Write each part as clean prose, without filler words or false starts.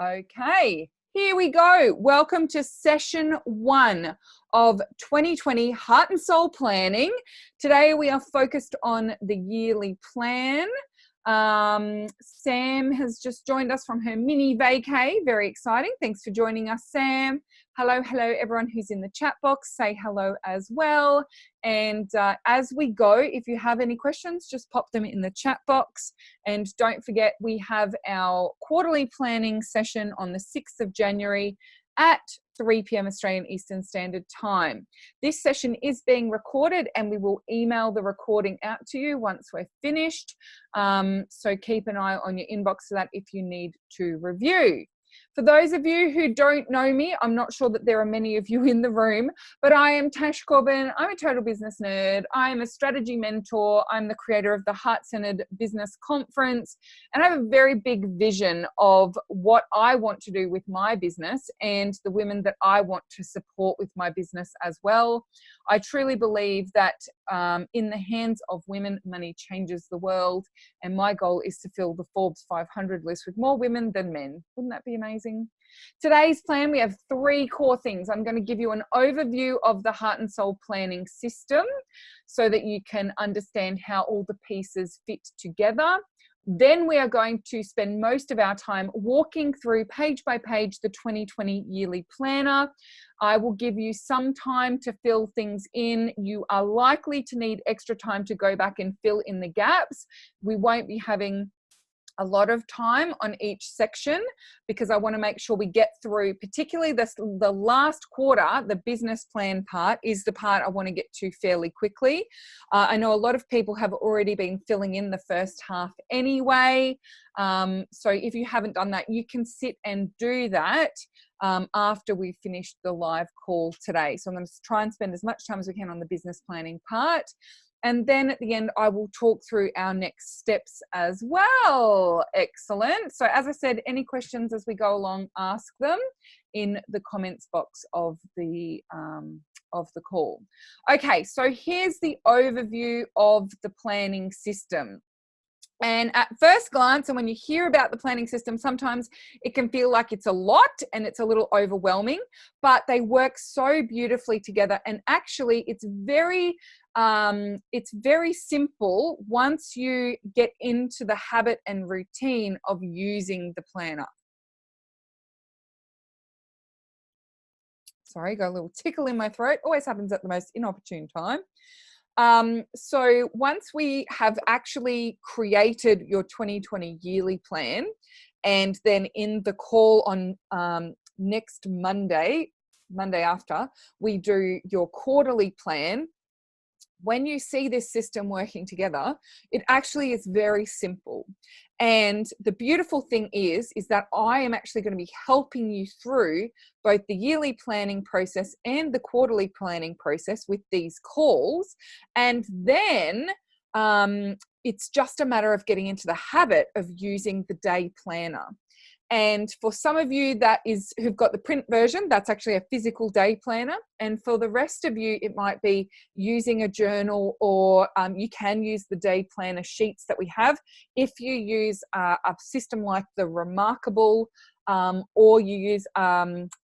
Okay, here we go. Welcome to session 1 of 2020 Heart and Soul Planning. Today we are focused on the yearly plan. Sam has just joined us from her mini vacay. Very exciting. Thanks for joining us, Sam. Hello, everyone who's in the chat box. Say hello as well. And as we go, if you have any questions, just pop them in the chat box. And don't forget, we have our quarterly planning session on the 6th of January at 3 p.m. Australian Eastern Standard Time. This session is being recorded and we will email the recording out to you once we're finished. So keep an eye on your inbox for that if you need to review. For those of you who don't know me, I'm not sure that there are many of you in the room, but I am Tash Corbin. I'm a total business nerd. I'm a strategy mentor. I'm the creator of the Heart-Centered Business Conference, and I have a very big vision of what I want to do with my business and the women that I want to support with my business as well. I truly believe that in the hands of women, money changes the world, and my goal is to fill the Forbes 500 list with more women than men. Wouldn't that be amazing? Today's plan, we have 3 core things. I'm going to give you an overview of the Heart and Soul Planning system so that you can understand how all the pieces fit together. Then we are going to spend most of our time walking through page by page the 2020 yearly planner. I will give you some time to fill things in. You are likely to need extra time to go back and fill in the gaps. We won't be having a lot of time on each section because I want to make sure we get through, particularly the last quarter. The business plan part is the part I want to get to fairly quickly. I know a lot of people have already been filling in the first half anyway. So if you haven't done that, you can sit and do that after we've finished the live call today. So I'm going to try and spend as much time as we can on the business planning part. And then at the end, I will talk through our next steps as well. Excellent. So as I said, any questions as we go along, ask them in the comments box of the call. Okay, so here's the overview of the planning system. And at first glance, and when you hear about the planning system, sometimes it can feel like it's a lot and it's a little overwhelming, but they work so beautifully together. And actually, it's very simple once you get into the habit and routine of using the planner. Sorry, got a little tickle in my throat. Always happens at the most inopportune time. So once we have actually created your 2020 yearly plan, and then in the call on next Monday after, we do your quarterly plan. When you see this system working together, it actually is very simple. And the beautiful thing is that I am actually going to be helping you through both the yearly planning process and the quarterly planning process with these calls. And then it's just a matter of getting into the habit of using the day planner. And for some of you who've got the print version, that's actually a physical day planner. And for the rest of you, it might be using a journal, or you can use the day planner sheets that we have. If you use a system like the Remarkable, or you use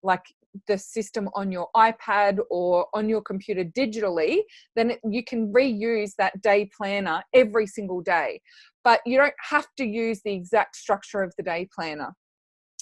like the system on your iPad or on your computer digitally, then you can reuse that day planner every single day. But you don't have to use the exact structure of the day planner.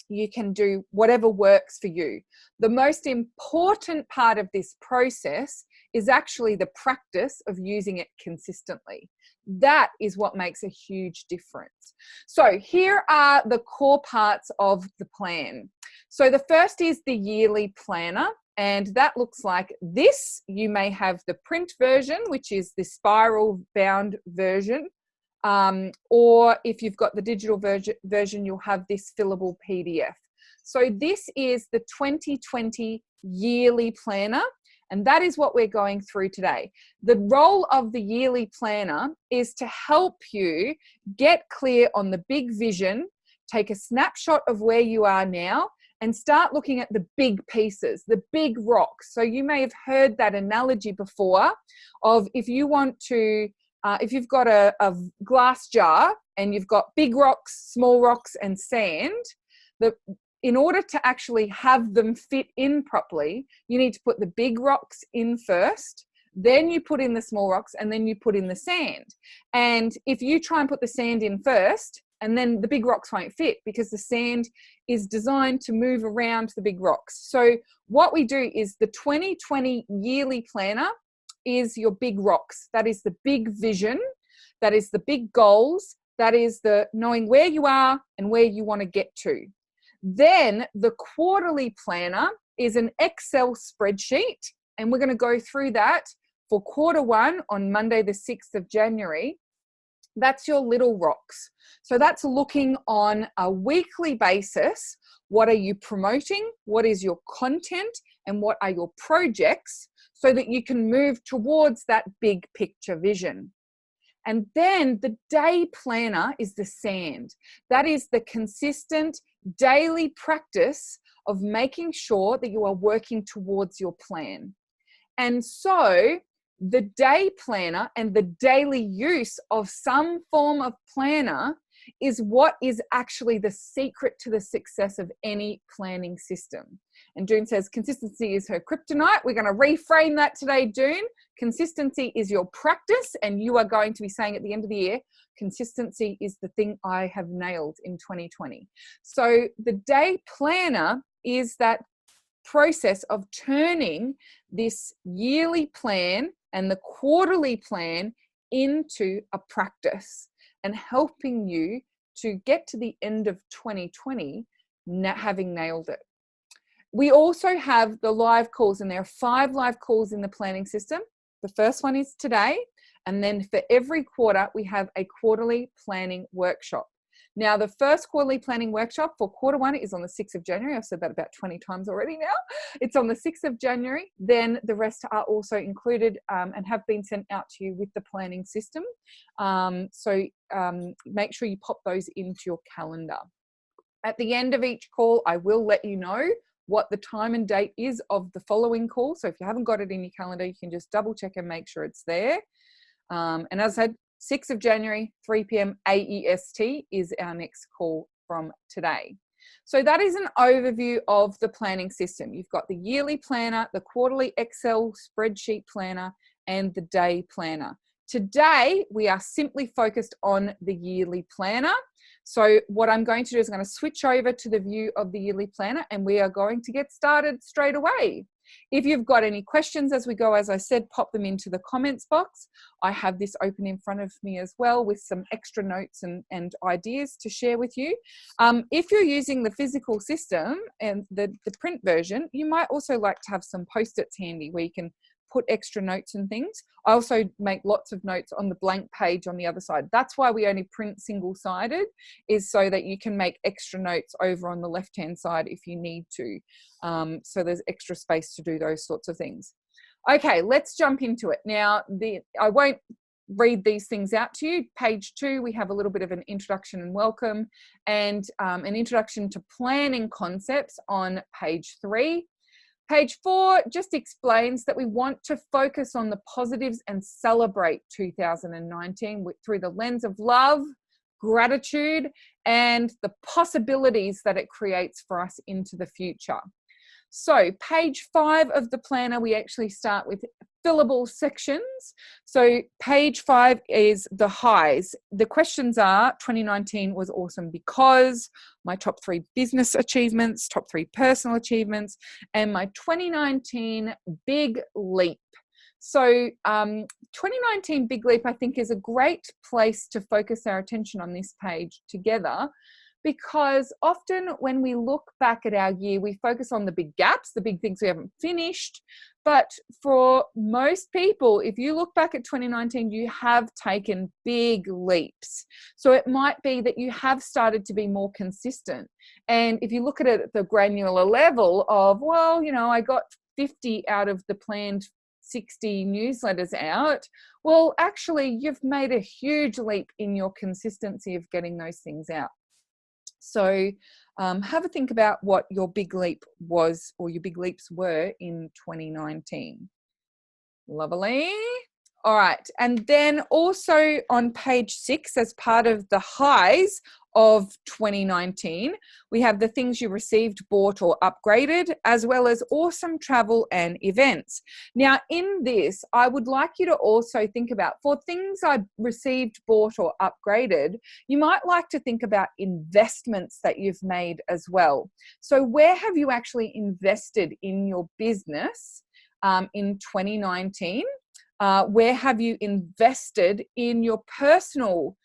You can do whatever works for you. The most important part of this process is actually the practice of using it consistently. That is what makes a huge difference. So here are the core parts of the plan. So the first is the yearly planner, and that looks like this. You may have the print version, which is the spiral bound version. Or if you've got the digital version, you'll have this fillable PDF. So this is the 2020 yearly planner, and that is what we're going through today. The role of the yearly planner is to help you get clear on the big vision, take a snapshot of where you are now, and start looking at the big pieces, the big rocks. So you may have heard that analogy before of if you want to if you've got a glass jar and you've got big rocks, small rocks, and sand, in order to actually have them fit in properly, you need to put the big rocks in first, then you put in the small rocks, and then you put in the sand. And if you try and put the sand in first, and then the big rocks won't fit because the sand is designed to move around the big rocks. So what we do is the 2020 yearly planner is your big rocks. That is the big vision. That is the big goals. That is the knowing where you are and where you want to get to. Then the quarterly planner is an Excel spreadsheet, and we're going to go through that for quarter one on Monday, the 6th of January. That's your little rocks. So that's looking on a weekly basis. What are you promoting? What is your content? And what are your projects, so that you can move towards that big picture vision. And then the day planner is the sand. That is the consistent daily practice of making sure that you are working towards your plan. And so the day planner and the daily use of some form of planner is what is actually the secret to the success of any planning system. And June says consistency is her kryptonite. We're going to reframe that today, June. Consistency is your practice, and you are going to be saying at the end of the year, consistency is the thing I have nailed in 2020. So the day planner is that process of turning this yearly plan and the quarterly plan into a practice and helping you to get to the end of 2020 having nailed it. We also have the live calls, and there are 5 live calls in the planning system. The first one is today, and then for every quarter we have a quarterly planning workshop. Now, the first quarterly planning workshop for quarter one is on the 6th of January. I've said that about 20 times already now. It's on the 6th of January. Then the rest are also included and have been sent out to you with the planning system. So make sure you pop those into your calendar. At the end of each call, I will let you know what the time and date is of the following call. So if you haven't got it in your calendar, you can just double check and make sure it's there. And as I said, 6th of January, 3 p.m. AEST is our next call from today. So that is an overview of the planning system. You've got the yearly planner, the quarterly Excel spreadsheet planner, and the day planner. Today, we are simply focused on the yearly planner. So what I'm going to do is I'm going to switch over to the view of the yearly planner, and we are going to get started straight away. If you've got any questions as we go, as I said, pop them into the comments box. I have this open in front of me as well with some extra notes and ideas to share with you. If you're using the physical system and the print version, you might also like to have some post-its handy where you can put extra notes and things. I also make lots of notes on the blank page on the other side. That's why we only print single-sided, is so that you can make extra notes over on the left-hand side if you need to. So there's extra space to do those sorts of things. Okay, let's jump into it. Now, I won't read these things out to you. Page 2, we have a little bit of an introduction and welcome, and an introduction to planning concepts on page 3. Page 4 just explains that we want to focus on the positives and celebrate 2019 through the lens of love, gratitude, and the possibilities that it creates for us into the future. So page 5 of the planner, we actually start with fillable sections. So page 5 is the highs. The questions are, 2019 was awesome because my top 3 business achievements, top 3 personal achievements, and my 2019 big leap. So 2019 big leap, I think, is a great place to focus our attention on this page together, because often when we look back at our year, we focus on the big gaps, the big things we haven't finished. But for most people, if you look back at 2019, you have taken big leaps. So it might be that you have started to be more consistent. And if you look at it at the granular level of, well, you know, I got 50 out of the planned 60 newsletters out. Well, actually, you've made a huge leap in your consistency of getting those things out. So have a think about what your big leap was, or your big leaps were in 2019. Lovely. All right. And then also on page 6, as part of the highs of 2019, we have the things you received, bought, or upgraded, as well as awesome travel and events. Now, in this, I would like you to also think about, for things I received, bought, or upgraded, you might like to think about investments that you've made as well. So where have you actually invested in your business in 2019? Where have you invested in your personal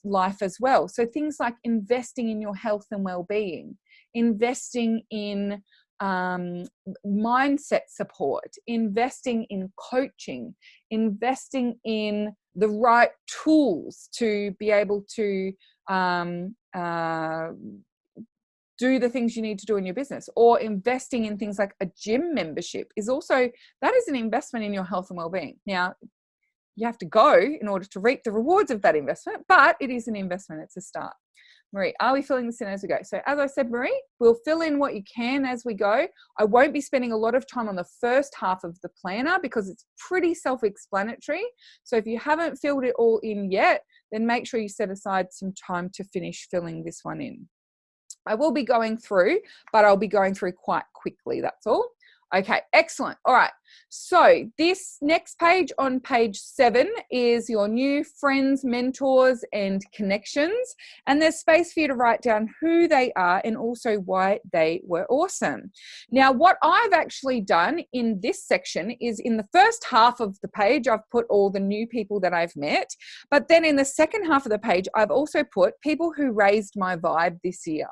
life as well? So things like investing in your health and well-being, investing in mindset support, investing in coaching, investing in the right tools to be able to do the things you need to do in your business, or investing in things like a gym membership is also, that is an investment in your health and well-being. Now, you have to go in order to reap the rewards of that investment, but it is an investment. It's a start. Marie, are we filling this in as we go? So as I said, Marie, we'll fill in what you can as we go. I won't be spending a lot of time on the first half of the planner because it's pretty self-explanatory. So if you haven't filled it all in yet, then make sure you set aside some time to finish filling this one in. I will be going through, but I'll be going through quite quickly. That's all. Okay, excellent. All right. So this next page, on page 7, is your new friends, mentors, and connections. And there's space for you to write down who they are and also why they were awesome. Now, what I've actually done in this section is, in the first half of the page, I've put all the new people that I've met. But then in the second half of the page, I've also put people who raised my vibe this year.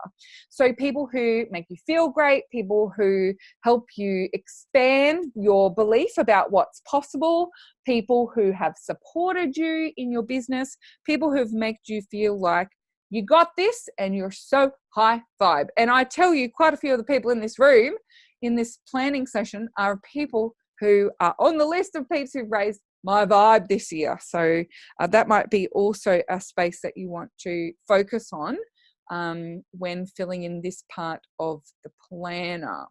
So people who make you feel great, people who help you expand your belief about what's possible, people who have supported you in your business, people who've made you feel like you got this and you're so high vibe. And I tell you, quite a few of the people in this room, in this planning session, are people who are on the list of people who've raised my vibe this year. So that might be also a space that you want to focus on when filling in this part of the planner.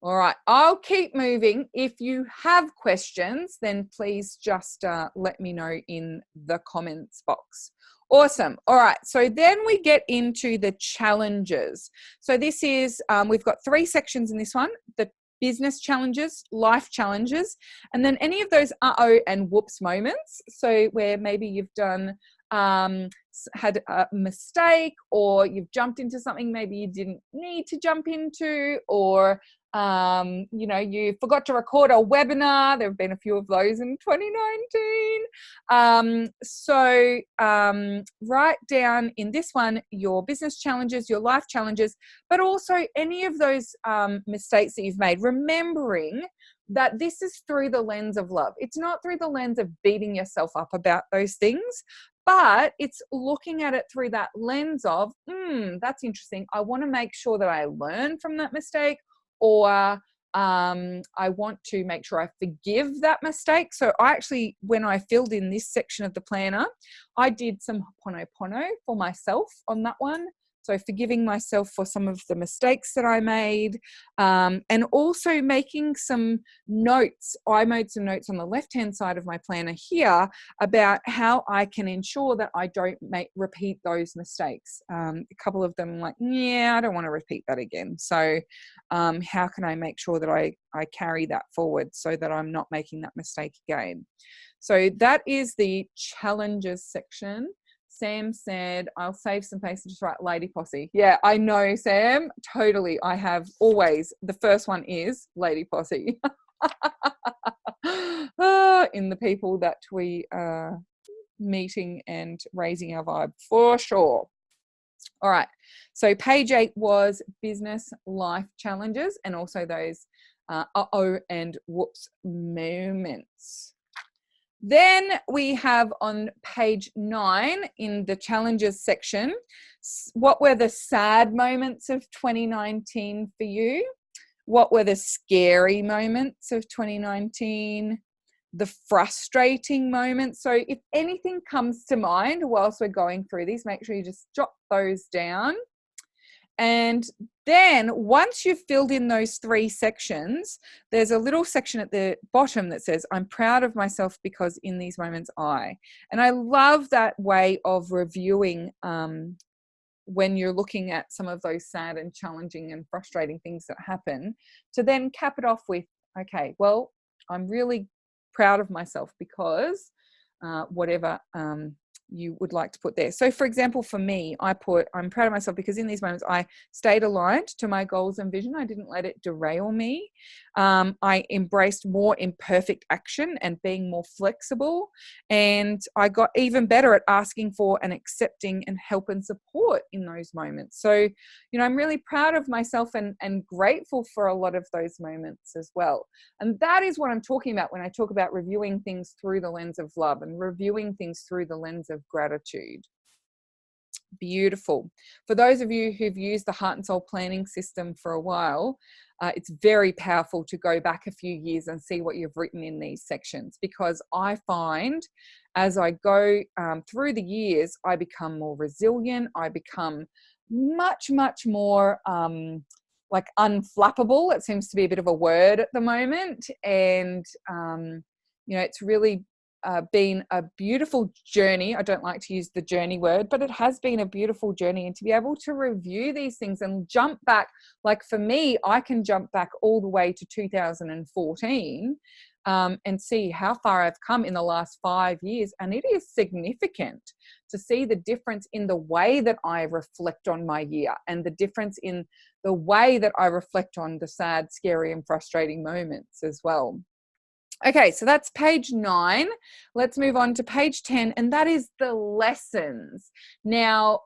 All right, I'll keep moving. If you have questions, then please just let me know in the comments box. Awesome. All right, so then we get into the challenges. So this is, we've got 3 sections in this one: the business challenges, life challenges, and then any of those uh-oh and whoops moments. So where maybe you've done had a mistake, or you've jumped into something maybe you didn't need to jump into, or you know, you forgot to record a webinar. There have been a few of those in 2019. So write down in this one your business challenges, your life challenges, but also any of those mistakes that you've made, remembering that this is through the lens of love. It's not through the lens of beating yourself up about those things, but it's looking at it through that lens of, that's interesting. I want to make sure that I learn from that mistake, or I want to make sure I forgive that mistake. So I actually, when I filled in this section of the planner, I did some ho'oponopono for myself on that one. So forgiving myself for some of the mistakes that I made, and also making some notes. I made some notes on the left-hand side of my planner here about how I can ensure that I don't repeat those mistakes. A couple of them like, yeah, I don't want to repeat that again. So how can I make sure that I carry that forward so that I'm not making that mistake again? So that is the challenges section. Sam said, I'll save some space to just write Lady Posse. Yeah, I know, Sam. Totally. I have always, the first one is Lady Posse. In the people that we are meeting and raising our vibe, for sure. All right. So page 8 was business life challenges, and also those uh-oh and whoops moments. Then we have on page 9 in the challenges section, what were the sad moments of 2019 for you? What were the scary moments of 2019? The frustrating moments? So if anything comes to mind whilst we're going through these, make sure you just jot those down. And then once you've filled in those 3 sections, there's a little section at the bottom that says, I'm proud of myself because in these moments and I love that way of reviewing when you're looking at some of those sad and challenging and frustrating things that happen, to then cap it off with, okay, well, I'm really proud of myself because whatever you would like to put there. So for example, for me, I put, I'm proud of myself because in these moments I stayed aligned to my goals and vision. I didn't let it derail me. I embraced more imperfect action and being more flexible. And I got even better at asking for and accepting and help and support in those moments. So, I'm really proud of myself and grateful for a lot of those moments as well. And that is what I'm talking about when I talk about reviewing things through the lens of love and reviewing things through the lens of gratitude. Beautiful. For those of you who've used the Heart and Soul planning system for a while, it's very powerful to go back a few years and see what you've written in these sections, because I find as I go through the years, I become more resilient. I become much, much more like unflappable. It seems to be a bit of a word at the moment. And, it's really been a beautiful journey. I don't like to use the journey word, but it has been a beautiful journey. And to be able to review these things and jump back, like for me, I can jump back all the way to 2014 and see how far I've come in the last 5 years. And it is significant to see the difference in the way that I reflect on my year and the difference in the way that I reflect on the sad, scary, and frustrating moments as well. Okay, so that's page 9. Let's move on to page 10, and that is the lessons. Now,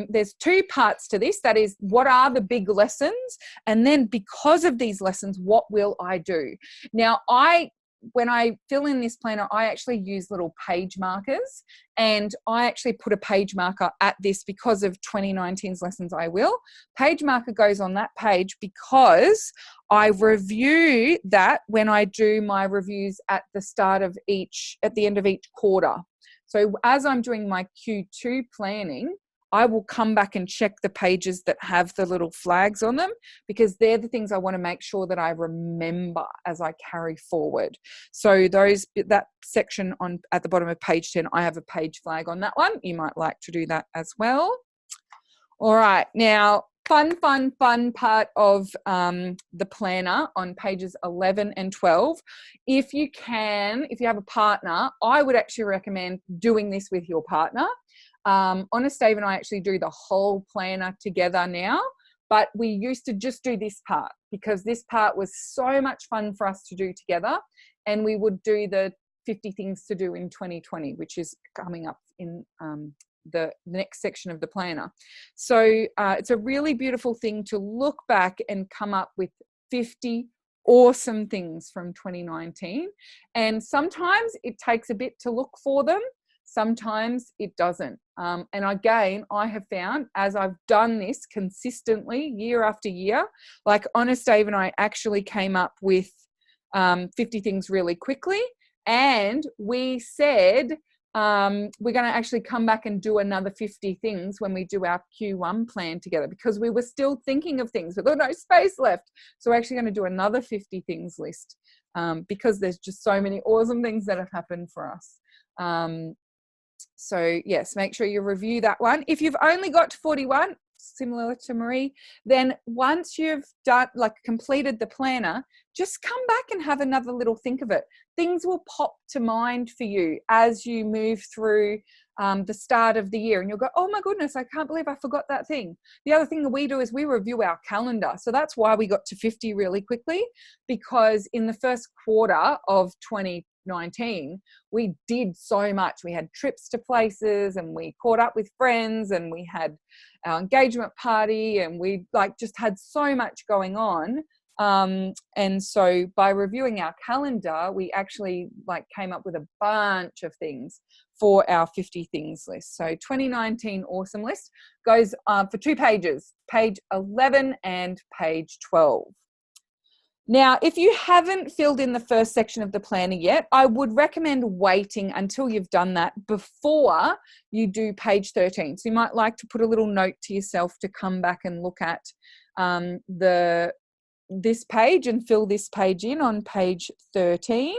there's 2 parts to this. That is, what are the big lessons? And then because of these lessons, what will I do? Now, when I fill in this planner, I actually use little page markers, and I actually put a page marker at this because of 2019's lessons. Page marker goes on that page because I review that when I do my reviews at the end of each quarter. So as I'm doing my Q2 planning, I will come back and check the pages that have the little flags on them, because they're the things I want to make sure that I remember as I carry forward. So that section at the bottom of page 10, I have a page flag on that one. You might like to do that as well. All right, now fun part of the planner on pages 11 and 12. If you have a partner, I would actually recommend doing this with your partner. Honest Dave and I actually do the whole planner together now, but we used to just do this part because this part was so much fun for us to do together, and we would do the 50 things to do in 2020, which is coming up in the next section of the planner. So it's a really beautiful thing to look back and come up with 50 awesome things from 2019. And sometimes it takes a bit to look for them. Sometimes it doesn't. And again, I have found as I've done this consistently year after year, like Honest Dave and I actually came up with 50 things really quickly. And we said, we're going to actually come back and do another 50 things when we do our Q1 plan together, because we were still thinking of things. We've got no space left. So we're actually going to do another 50 things list because there's just so many awesome things that have happened for us. So yes, make sure you review that one. If you've only got to 41, similar to Marie, then once you've completed the planner, just come back and have another little think of it. Things will pop to mind for you as you move through the start of the year, and you'll go, oh my goodness, I can't believe I forgot that thing. The other thing that we do is we review our calendar. So that's why we got to 50 really quickly, because in the first quarter of 2019, we did so much. We had trips to places, and we caught up with friends, and we had our engagement party, and we just had so much going on. And so by reviewing our calendar, we actually came up with a bunch of things for our 50 things list. So 2019 awesome list goes for 2 pages, page 11 and page 12. Now, if you haven't filled in the first section of the planner yet, I would recommend waiting until you've done that before you do page 13. So you might like to put a little note to yourself to come back and look at this page and fill this page in on page 13.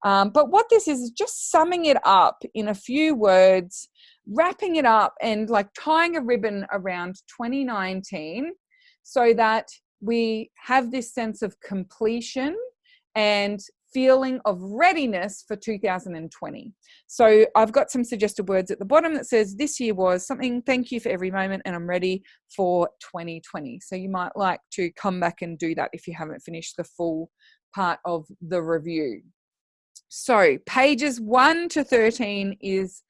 But what this is just summing it up in a few words, wrapping it up and like tying a ribbon around 2019 so that we have this sense of completion and feeling of readiness for 2020. So I've got some suggested words at the bottom that says this year was something, thank you for every moment, and I'm ready for 2020. So you might like to come back and do that if you haven't finished the full part of the review. So pages 1 to 13 is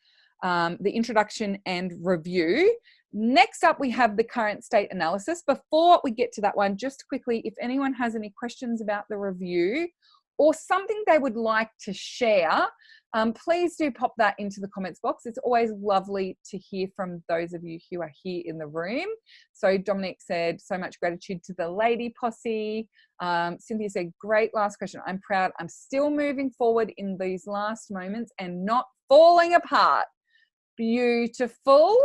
the introduction and review. Next up, we have the current state analysis. Before we get to that one, just quickly, if anyone has any questions about the review or something they would like to share, please do pop that into the comments box. It's always lovely to hear from those of you who are here in the room. So Dominic said, so much gratitude to the lady posse. Cynthia said, great last question. I'm proud. I'm still moving forward in these last moments and not falling apart. Beautiful.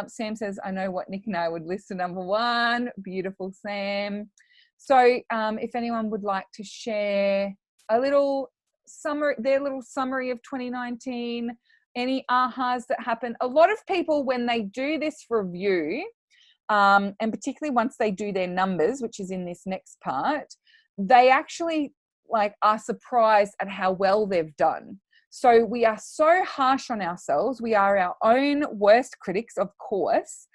Sam says, I know what Nick and I would list to number 1. Beautiful, Sam. So if anyone would like to share a little summary, their little summary of 2019, any ahas that happened. A lot of people, when they do this review, and particularly once they do their numbers, which is in this next part, they actually are surprised at how well they've done. So we are so harsh on ourselves. We are our own worst critics, of course,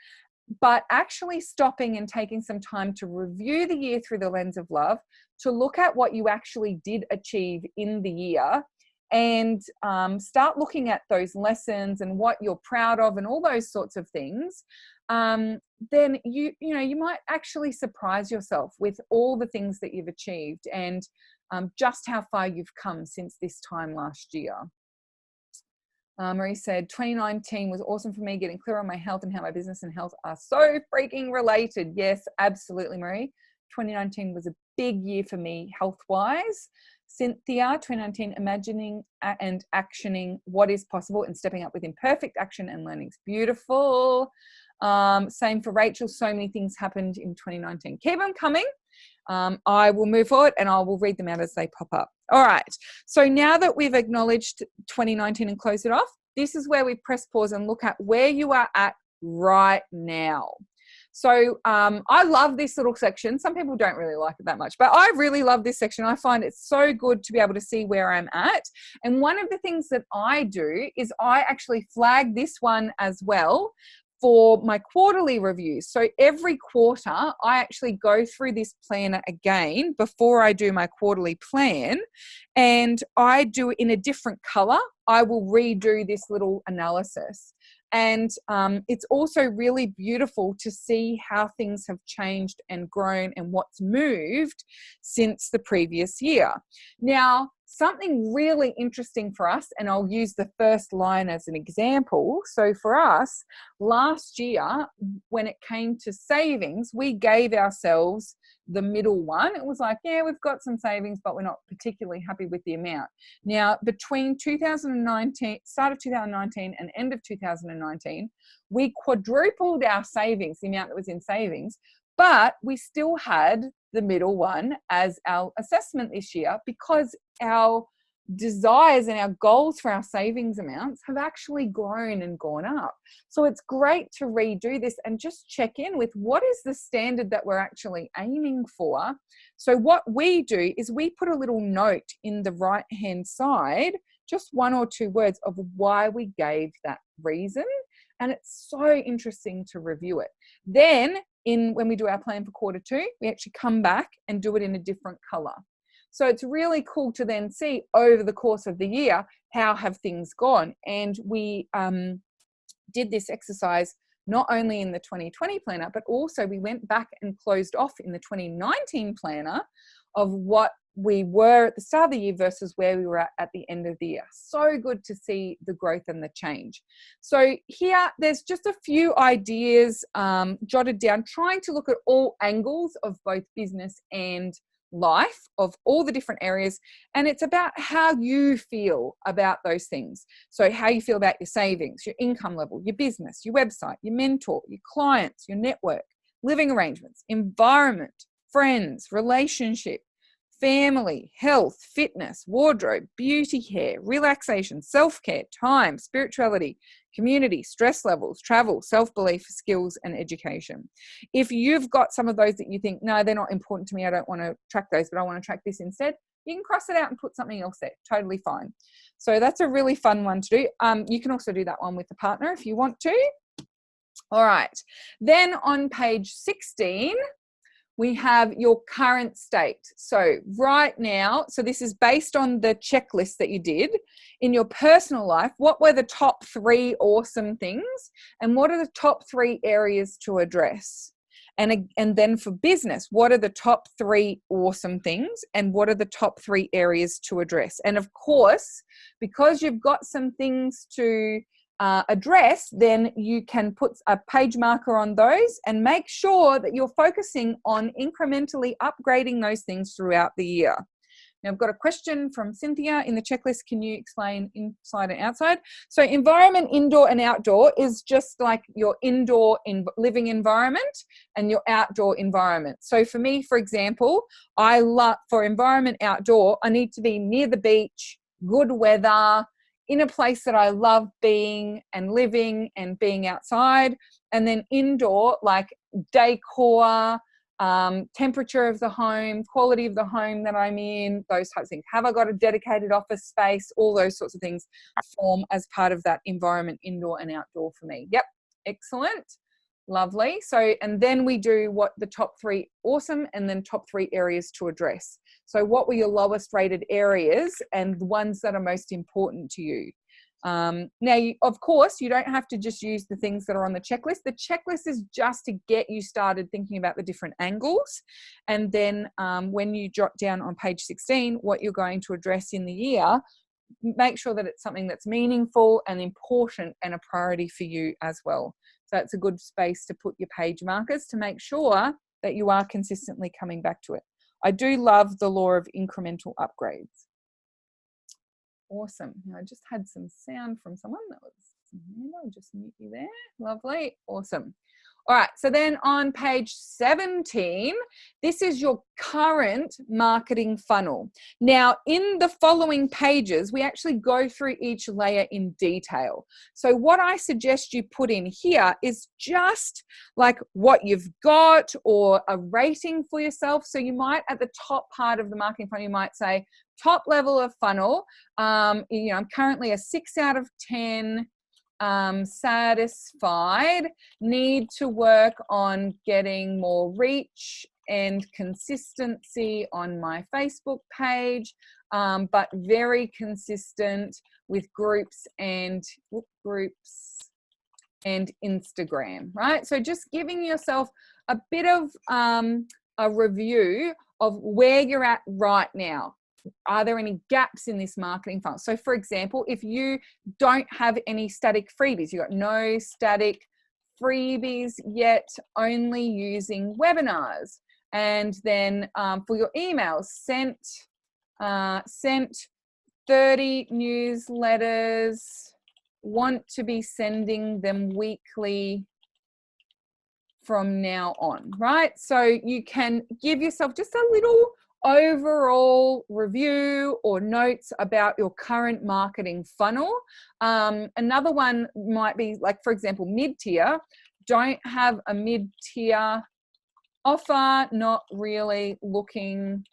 but actually stopping and taking some time to review the year through the lens of love, to look at what you actually did achieve in the year and start looking at those lessons and what you're proud of and all those sorts of things, then you might actually surprise yourself with all the things that you've achieved and just how far you've come since this time last year. Marie said, 2019 was awesome for me, getting clear on my health and how my business and health are so freaking related. Yes, absolutely, Marie. 2019 was a big year for me health-wise. Cynthia, 2019, imagining and actioning what is possible and stepping up with imperfect action and learnings. Beautiful. Same for Rachel. So many things happened in 2019. Keep them coming. I will move forward and I will read them out as they pop up. All right. So now that we've acknowledged 2019 and closed it off, this is where we press pause and look at where you are at right now. So I love this little section. Some people don't really like it that much, but I really love this section. I find it so good to be able to see where I'm at. And one of the things that I do is I actually flag this one as well for my quarterly reviews. So every quarter, I actually go through this planner again before I do my quarterly plan, and I do it in a different color. I will redo this little analysis. And it's also really beautiful to see how things have changed and grown and what's moved since the previous year. Now, something really interesting for us, and I'll use the first line as an example. So for us, last year, when it came to savings, we gave ourselves the middle one. It was like, yeah, we've got some savings, but we're not particularly happy with the amount. Now, between 2019, start of 2019 and end of 2019, we quadrupled our savings, the amount that was in savings, but we still had the middle one as our assessment this year because our desires and our goals for our savings amounts have actually grown and gone up. So it's great to redo this and just check in with what is the standard that we're actually aiming for. So what we do is we put a little note in the right hand side, just 1 or 2 words of why we gave that reason. And it's so interesting to review it. Then when we do our plan for quarter 2, we actually come back and do it in a different color. So it's really cool to then see over the course of the year, how have things gone? And we did this exercise not only in the 2020 planner, but also we went back and closed off in the 2019 planner of what we were at the start of the year versus where we were at the end of the year. So good to see the growth and the change. So here, there's just a few ideas jotted down, trying to look at all angles of both business and life of all the different areas, and it's about how you feel about those things. So how you feel about your savings, your income level, your business, your website, your mentor, your clients, your network, living arrangements, environment, friends, relationship, family, health, fitness, wardrobe, beauty, hair, relaxation, self-care, time, spirituality, community, stress levels, travel, self-belief, skills, and education. If you've got some of those that you think, no, they're not important to me, I don't want to track those, but I want to track this instead, you can cross it out and put something else there. Totally fine. So that's a really fun one to do. You can also do that one with a partner if you want to. All right. Then on page 16, we have your current state. So right now, so this is based on the checklist that you did in your personal life. What were the top 3 awesome things? And what are the top 3 areas to address? And then for business, what are the top 3 awesome things? And what are the top 3 areas to address? And of course, because you've got some things to address, then you can put a page marker on those and make sure that you're focusing on incrementally upgrading those things throughout the year. Now, I've got a question from Cynthia in the checklist. Can you explain inside and outside? So environment, indoor and outdoor, is just like your indoor living environment and your outdoor environment. So for me, for example, I love, for environment outdoor, I need to be near the beach, good weather, in a place that I love being and living and being outside. And then indoor, like decor, temperature of the home, quality of the home that I'm in, those types of things. Have I got a dedicated office space? All those sorts of things form as part of that environment, indoor and outdoor for me. Yep, excellent. Lovely. So, and then we do what the top 3 awesome and then top 3 areas to address. So what were your lowest rated areas and the ones that are most important to you? Now, of course, you don't have to just use the things that are on the checklist. The checklist is just to get you started thinking about the different angles. And then when you jot down on page 16 what you're going to address in the year, make sure that it's something that's meaningful and important and a priority for you as well. So it's a good space to put your page markers to make sure that you are consistently coming back to it. I do love the law of incremental upgrades. Awesome. Now, I just had some sound from someone that was, I'll just mute you there. Lovely. Awesome. All right. So then on page 17, this is your current marketing funnel. Now, in the following pages, we actually go through each layer in detail. So what I suggest you put in here is just like what you've got or a rating for yourself. So you might, at the top part of the marketing funnel, you might say, top level of funnel, I'm currently a 6 out of 10, satisfied, need to work on getting more reach and consistency on my Facebook page, but very consistent with groups and Instagram, right? So just giving yourself a bit of a review of where you're at right now. Are there any gaps in this marketing funnel? So for example, if you don't have any static freebies, you've got no static freebies yet, only using webinars, and then for your emails, sent 30 newsletters, want to be sending them weekly from now on, right? So you can give yourself just a little overall review or notes about your current marketing funnel. Another one might be, like, for example, mid-tier. Don't have a mid-tier offer, not really looking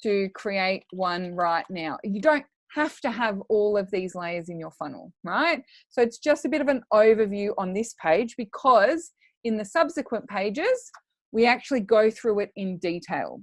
to create one right now. You don't have to have all of these layers in your funnel, right? So it's just a bit of an overview on this page, because in the subsequent pages, we actually go through it in detail.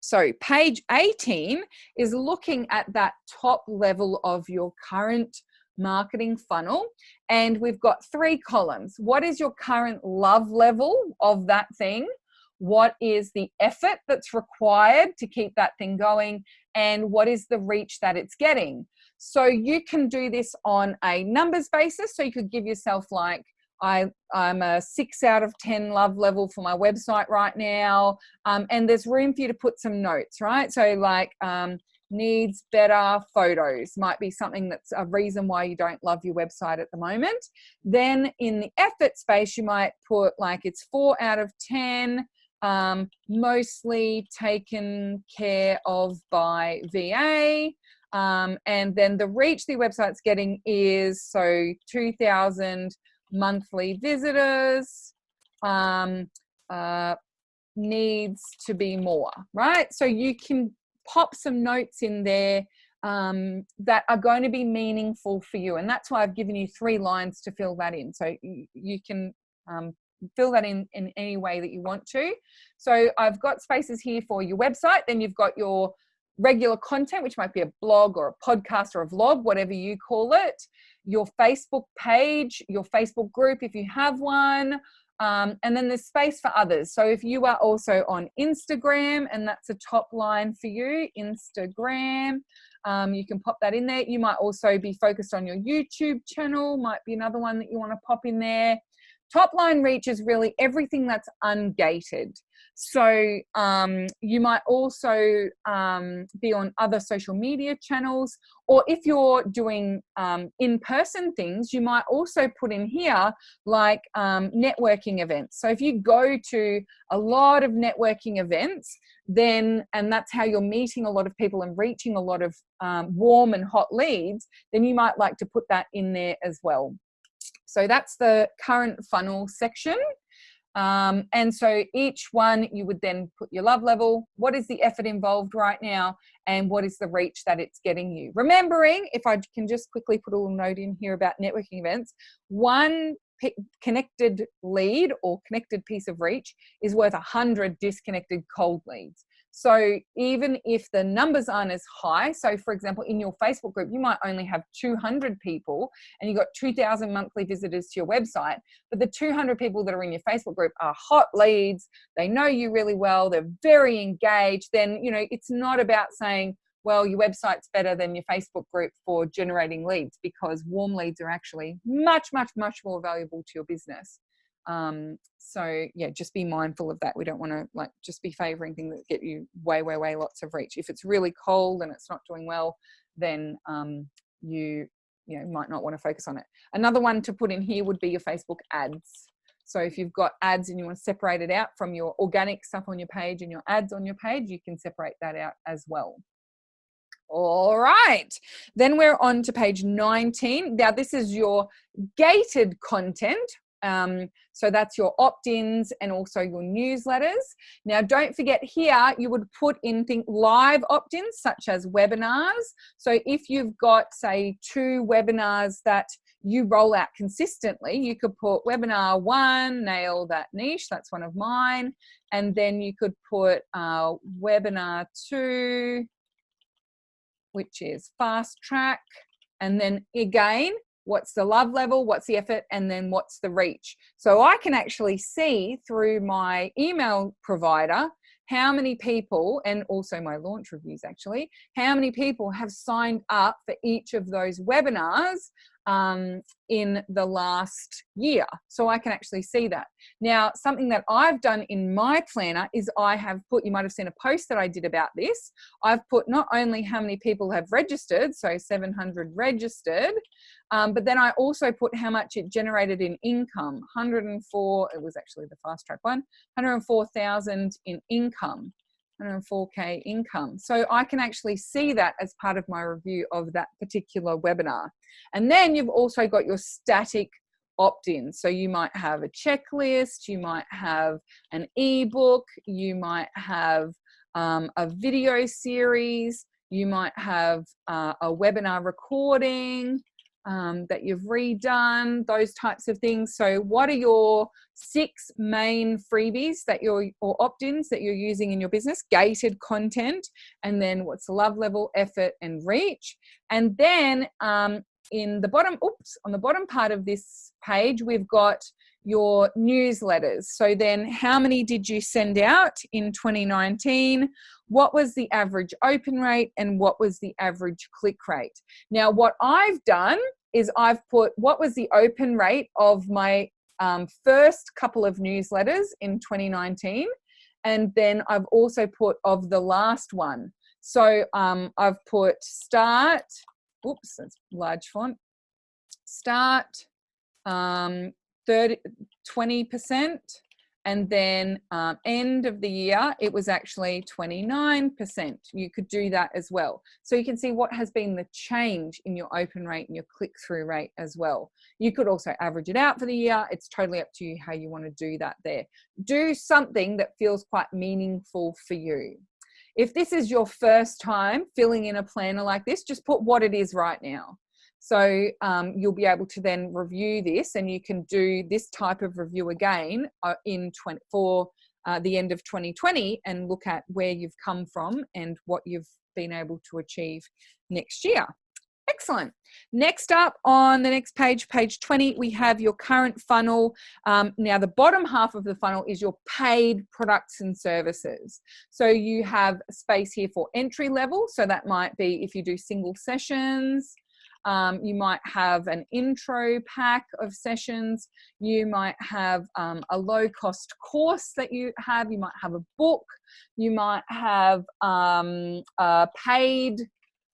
So page 18 is looking at that top level of your current marketing funnel. And we've got 3 columns. What is your current love level of that thing? What is the effort that's required to keep that thing going? And what is the reach that it's getting? So you can do this on a numbers basis. So you could give yourself, like, I'm a 6 out of 10 love level for my website right now. And there's room for you to put some notes, right? So like needs better photos might be something that's a reason why you don't love your website at the moment. Then in the effort space, you might put like it's 4 out of 10, mostly taken care of by VA. And then the reach the website's getting is, so 2,000 monthly visitors, needs to be more, right? So you can pop some notes in there that are going to be meaningful for you. And that's why I've given you 3 lines to fill that in. So you can fill that in any way that you want to. So I've got spaces here for your website. Then you've got your regular content, which might be a blog or a podcast or a vlog, whatever you call it, your Facebook page, your Facebook group if you have one, and then there's space for others. So if you are also on Instagram, and that's a top line for you, Instagram, you can pop that in there. You might also be focused on your YouTube channel, might be another one that you want to pop in there. Top line reach is really everything that's ungated. So you might also be on other social media channels, or if you're doing in-person things, you might also put in here like networking events. So if you go to a lot of networking events, then, and that's how you're meeting a lot of people and reaching a lot of warm and hot leads, then you might like to put that in there as well. So that's the current funnel section. And so each one you would then put your love level, what is the effort involved right now, and what is the reach that it's getting you. Remembering, if I can just quickly put a little note in here about networking events, one connected lead or connected piece of reach is worth 100 disconnected cold leads. So even if the numbers aren't as high, so for example, in your Facebook group, you might only have 200 people and you've got 2,000 monthly visitors to your website, but the 200 people that are in your Facebook group are hot leads. They know you really well. They're very engaged. Then, you know, it's not about saying, well, your website's better than your Facebook group for generating leads, because warm leads are actually much, much, much more valuable to your business. So yeah, just be mindful of that. We don't want to like just be favoring things that get you way, way, way lots of reach. If it's really cold and it's not doing well, then you might not want to focus on it. Another one to put in here would be your Facebook ads. So if you've got ads and you want to separate it out from your organic stuff on your page and your ads on your page, you can separate that out as well. All right, then we're on to page 19. Now this is your gated content. So that's your opt-ins and also your newsletters. Now, don't forget here, you would put in live opt-ins such as webinars. So if you've got, say, 2 webinars that you roll out consistently, you could put webinar 1, nail that niche. That's one of mine. And then you could put webinar 2, which is fast track. And then again, what's the love level, what's the effort, and then what's the reach. So I can actually see through my email provider how many people, and also my launch reviews actually, how many people have signed up for each of those webinars in the last year. So I can actually see that. Now, something that I've done in my planner is I have put, you might have seen a post that I did about this, I've put not only how many people have registered, so 700 registered, but then I also put how much it generated in income, 104, it was actually the fast track one, 104,000 in income. 104K income. So I can actually see that as part of my review of that particular webinar. And then you've also got your static opt-ins. So you might have a checklist, you might have an ebook, you might have a video series, you might have a webinar recording that you've redone, those types of things. So what are your 6 main freebies that or opt-ins that you're using in your business? Gated content, and then what's the love level, effort, and reach. And then in the bottom, on the bottom part of this page, we've got your newsletters. So then how many did you send out in 2019? What was the average open rate, and what was the average click rate? Now, what I've done is I've put what was the open rate of my first couple of newsletters in 2019. And then I've also put of the last one. So I've put start, oops, that's large font, start 20%, and then end of the year, it was actually 29%. You could do that as well. So you can see what has been the change in your open rate and your click-through rate as well. You could also average it out for the year. It's totally up to you how you want to do that there. Do something that feels quite meaningful for you. If this is your first time filling in a planner like this, just put what it is right now. So you'll be able to then review this, and you can do this type of review again for the end of 2020 and look at where you've come from and what you've been able to achieve next year. Excellent. Next up on the next page, page 20, we have your current funnel. Now the bottom half of the funnel is your paid products and services. So you have space here for entry level. So that might be if you do single sessions. You might have an intro pack of sessions. You might have a low-cost course that you have. You might have a book. You might have a paid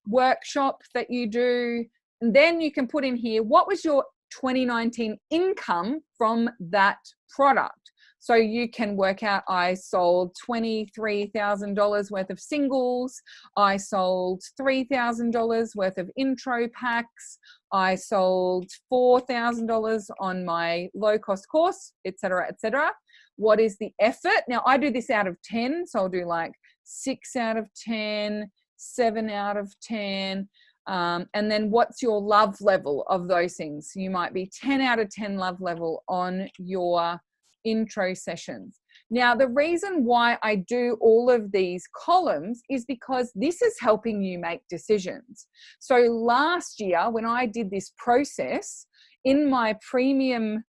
workshop that you do. And then you can put in here, what was your 2019 income from that product? So you can work out, I sold $23,000 worth of singles. I sold $3,000 worth of intro packs. I sold $4,000 on my low-cost course, etc., etc. What is the effort? Now, I do this out of 10, so I'll do like 6 out of 10, 7 out of 10. And then what's your love level of those things? You might be 10 out of 10 love level on your intro sessions. Now, the reason why I do all of these columns is because this is helping you make decisions. So last year, when I did this process in my premium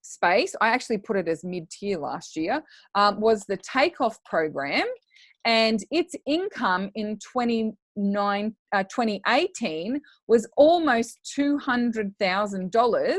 space, I actually put it as mid-tier last year, was the Takeoff program, and its income in 2018 was almost $200,000.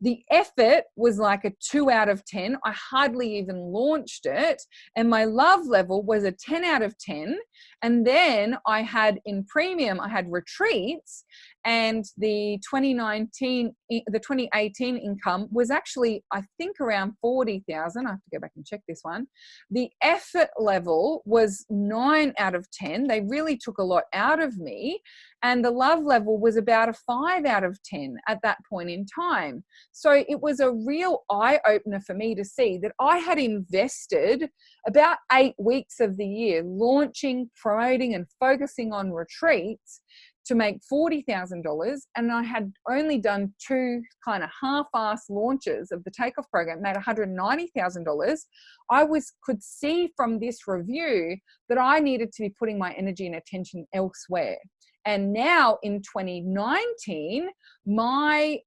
The effort was like a 2 out of 10. I hardly even launched it. And my love level was a 10 out of 10. And then I had in premium, I had retreats, and the 2018 income was actually, I think, around 40,000. I have to go back and check this one. The effort level was 9 out of 10. They really took a lot out of me. And the love level was about a 5 out of 10 at that point in time. So it was a real eye-opener for me to see that I had invested about 8 weeks of the year launching, promoting, and focusing on retreats to make $40,000, and I had only done 2 kind of half-ass launches of the Takeoff program, made $190,000. I could see from this review that I needed to be putting my energy and attention elsewhere. And now in 2019, my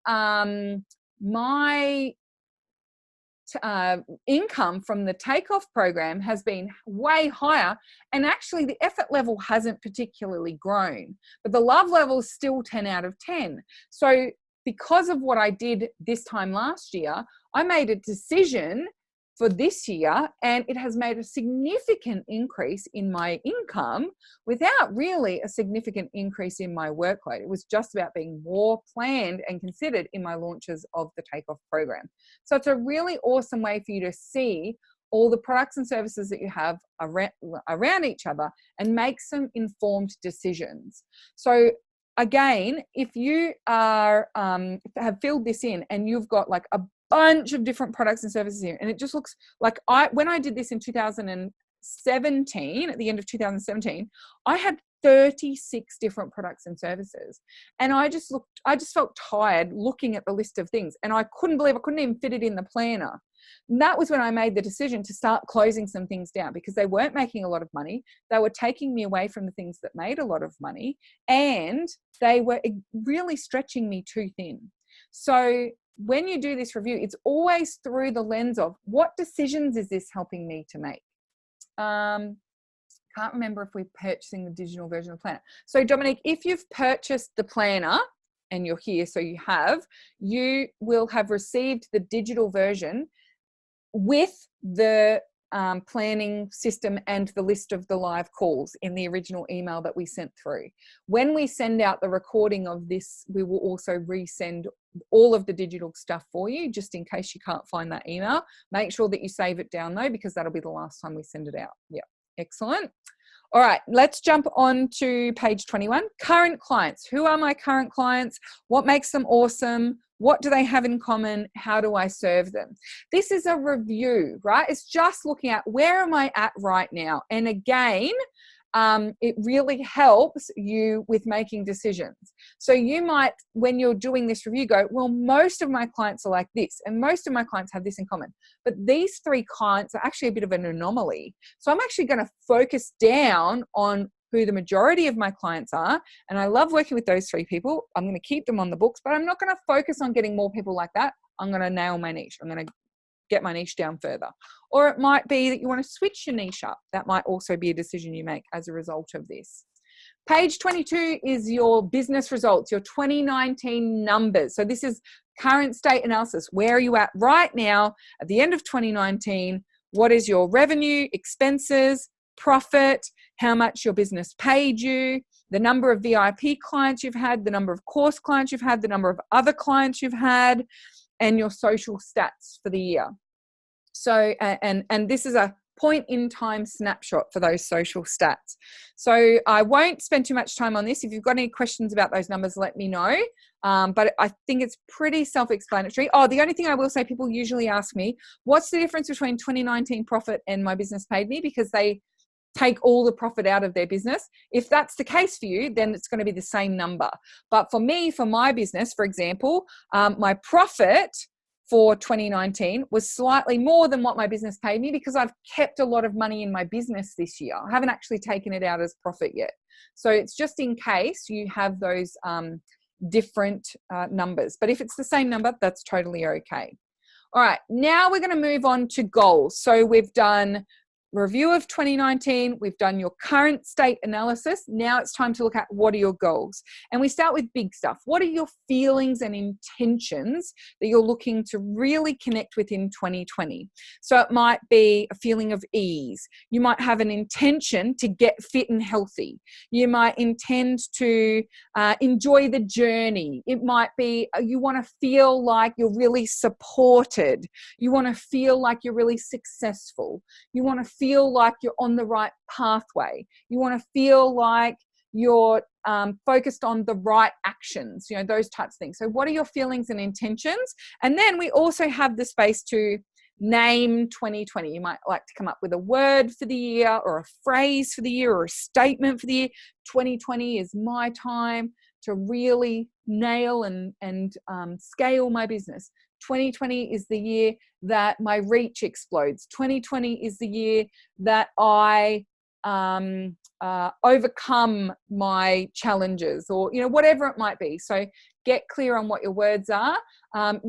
income from the Takeoff program has been way higher, and actually the effort level hasn't particularly grown, but the love level is still 10 out of 10. So because of what I did this time last year, I made a decision for this year, and it has made a significant increase in my income without really a significant increase in my workload. It was just about being more planned and considered in my launches of the Takeoff program. So it's a really awesome way for you to see all the products and services that you have around each other and make some informed decisions. So again, if you are have filled this in and you've got like a bunch of different products and services here, and it just looks like when I did this in 2017, at the end of 2017, I had 36 different products and services, and I just felt tired looking at the list of things, and I couldn't believe I couldn't even fit it in the planner. And that was when I made the decision to start closing some things down, because they weren't making a lot of money. They were taking me away from the things that made a lot of money, and they were really stretching me too thin. So when you do this review, it's always through the lens of what decisions is this helping me to make? Can't remember if we're purchasing the digital version of the planner. So Dominique, if you've purchased the planner and you're here, so you will have received the digital version with the planning system and the list of the live calls in the original email that we sent through. When we send out the recording of this, we will also resend all of the digital stuff for you, just in case you can't find that email. Make sure that you save it down though, because that'll be the last time we send it out. Yeah, excellent. All right, let's jump on to page 21. Current clients. Who are my current clients? What makes them awesome? What do they have in common? How do I serve them? This is a review, right? It's just looking at where am I at right now? And again, it really helps you with making decisions. So you might, when you're doing this review, go, well, most of my clients are like this, and most of my clients have this in common. But these 3 clients are actually a bit of an anomaly. So I'm actually going to focus down on who the majority of my clients are. And I love working with those 3 people. I'm going to keep them on the books, but I'm not going to focus on getting more people like that. I'm going to nail my niche. I'm going to get my niche down further. Or it might be that you want to switch your niche up. That might also be a decision you make as a result of this. Page 22 is your business results, your 2019 numbers. So this is current state analysis. Where are you at right now at the end of 2019? What is your revenue, expenses, profit, how much your business paid you, the number of VIP clients you've had, the number of course clients you've had, the number of other clients you've had, and your social stats for the year. So, and this is a point in time snapshot for those social stats. So I won't spend too much time on this. If you've got any questions about those numbers, let me know. But I think it's pretty self-explanatory. Oh, the only thing I will say, people usually ask me, what's the difference between 2019 profit and my business paid me? Because they take all the profit out of their business. If that's the case for you, then it's going to be the same number. But for me, for my business, for example, my profit for 2019 was slightly more than what my business paid me, because I've kept a lot of money in my business this year. I haven't actually taken it out as profit yet. So it's just in case you have those different numbers. But if it's the same number, that's totally okay. All right, now we're going to move on to goals. So we've done review of 2019, we've done your current state analysis. Now it's time to look at what are your goals. And we start with big stuff. What are your feelings and intentions that you're looking to really connect with in 2020? So it might be a feeling of ease. You might have an intention to get fit and healthy. You might intend to enjoy the journey. It might be you want to feel like you're really supported. You want to feel like you're really successful. You want to feel like you're on the right pathway. You want to feel like you're focused on the right actions, you know, those types of things. So what are your feelings and intentions? And then we also have the space to name 2020. You might like to come up with a word for the year, or a phrase for the year, or a statement for the year. 2020 is my time to really nail and scale my business. 2020 is the year that my reach explodes. 2020 is the year that I overcome my challenges, or, you know, whatever it might be. So get clear on what your words are.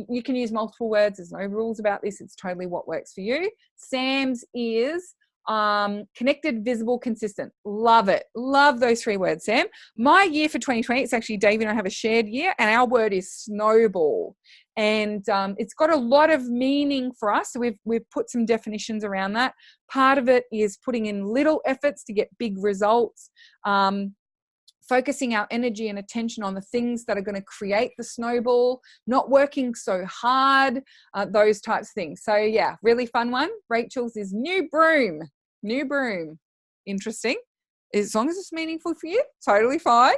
You can use multiple words. There's no rules about this. It's totally what works for you. Sam's is connected, visible, consistent. Love it. Love those 3 words, Sam. My year for 2020, it's actually Dave and I have a shared year, and our word is snowball. And it's got a lot of meaning for us. So we've put some definitions around that. Part of it is putting in little efforts to get big results, focusing our energy and attention on the things that are going to create the snowball, not working so hard, those types of things. So yeah, really fun one. Rachel's is new broom. New broom. Interesting. As long as it's meaningful for you, totally fine.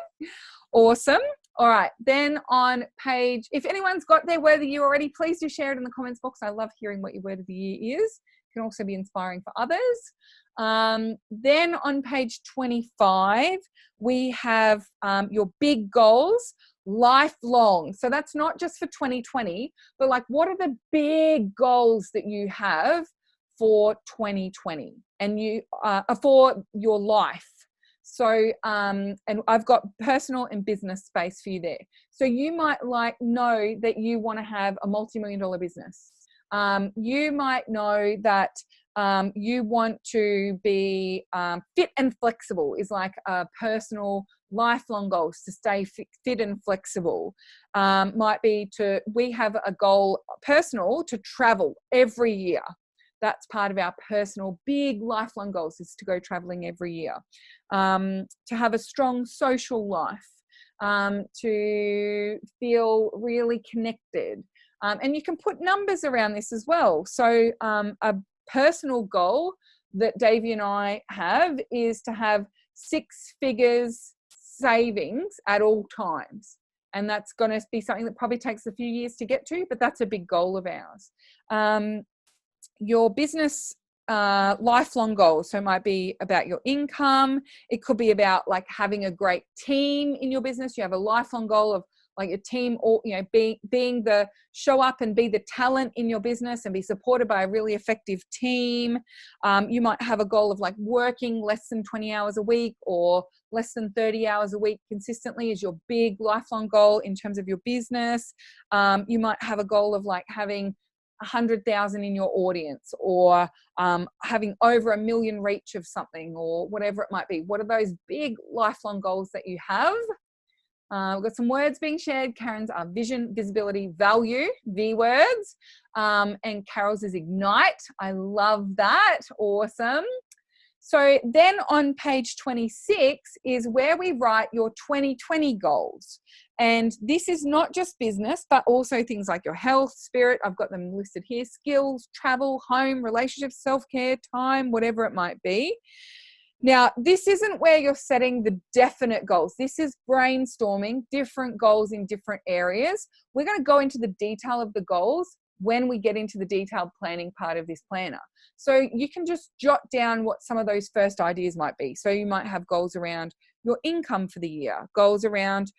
Awesome. All right, then on page, if anyone's got their word of the year already, please do share it in the comments box. I love hearing what your word of the year is. It can also be inspiring for others. Then on page 25, we have your big goals, lifelong. So that's not just for 2020, but like, what are the big goals that you have for 2020 and you for your life? So, and I've got personal and business space for you there. So you might know that you want to have a multi-million-dollar business. You might know that You want to be fit and flexible is like a personal lifelong goals to stay fit and flexible. Might be we have a goal personal to travel every year. That's part of our personal big lifelong goals, is to go traveling every year. To have a strong social life, to feel really connected. And you can put numbers around this as well. So a personal goal that Davey and I have is to have 6 figures savings at all times. And that's going to be something that probably takes a few years to get to, but that's a big goal of ours. Your business lifelong goals, so it might be about your income. It could be about like having a great team in your business. You have a lifelong goal of like your team, or being the show up and be the talent in your business and be supported by a really effective team. You might have a goal of like working less than 20 hours a week or less than 30 hours a week consistently is your big lifelong goal in terms of your business. You might have a goal of like having 100,000 in your audience, or having over 1 million reach of something, or whatever it might be. What are those big lifelong goals that you have? We've got some words being shared. Karen's are vision, visibility, value, V words. And Carol's is ignite. I love that. Awesome. So then on page 26 is where we write your 2020 goals. And this is not just business, but also things like your health, spirit. I've got them listed here: skills, travel, home, relationships, self-care, time, whatever it might be. Now, this isn't where you're setting the definite goals. This is brainstorming different goals in different areas. We're going to go into the detail of the goals when we get into the detailed planning part of this planner. So you can just jot down what some of those first ideas might be. So you might have goals around your income for the year, goals around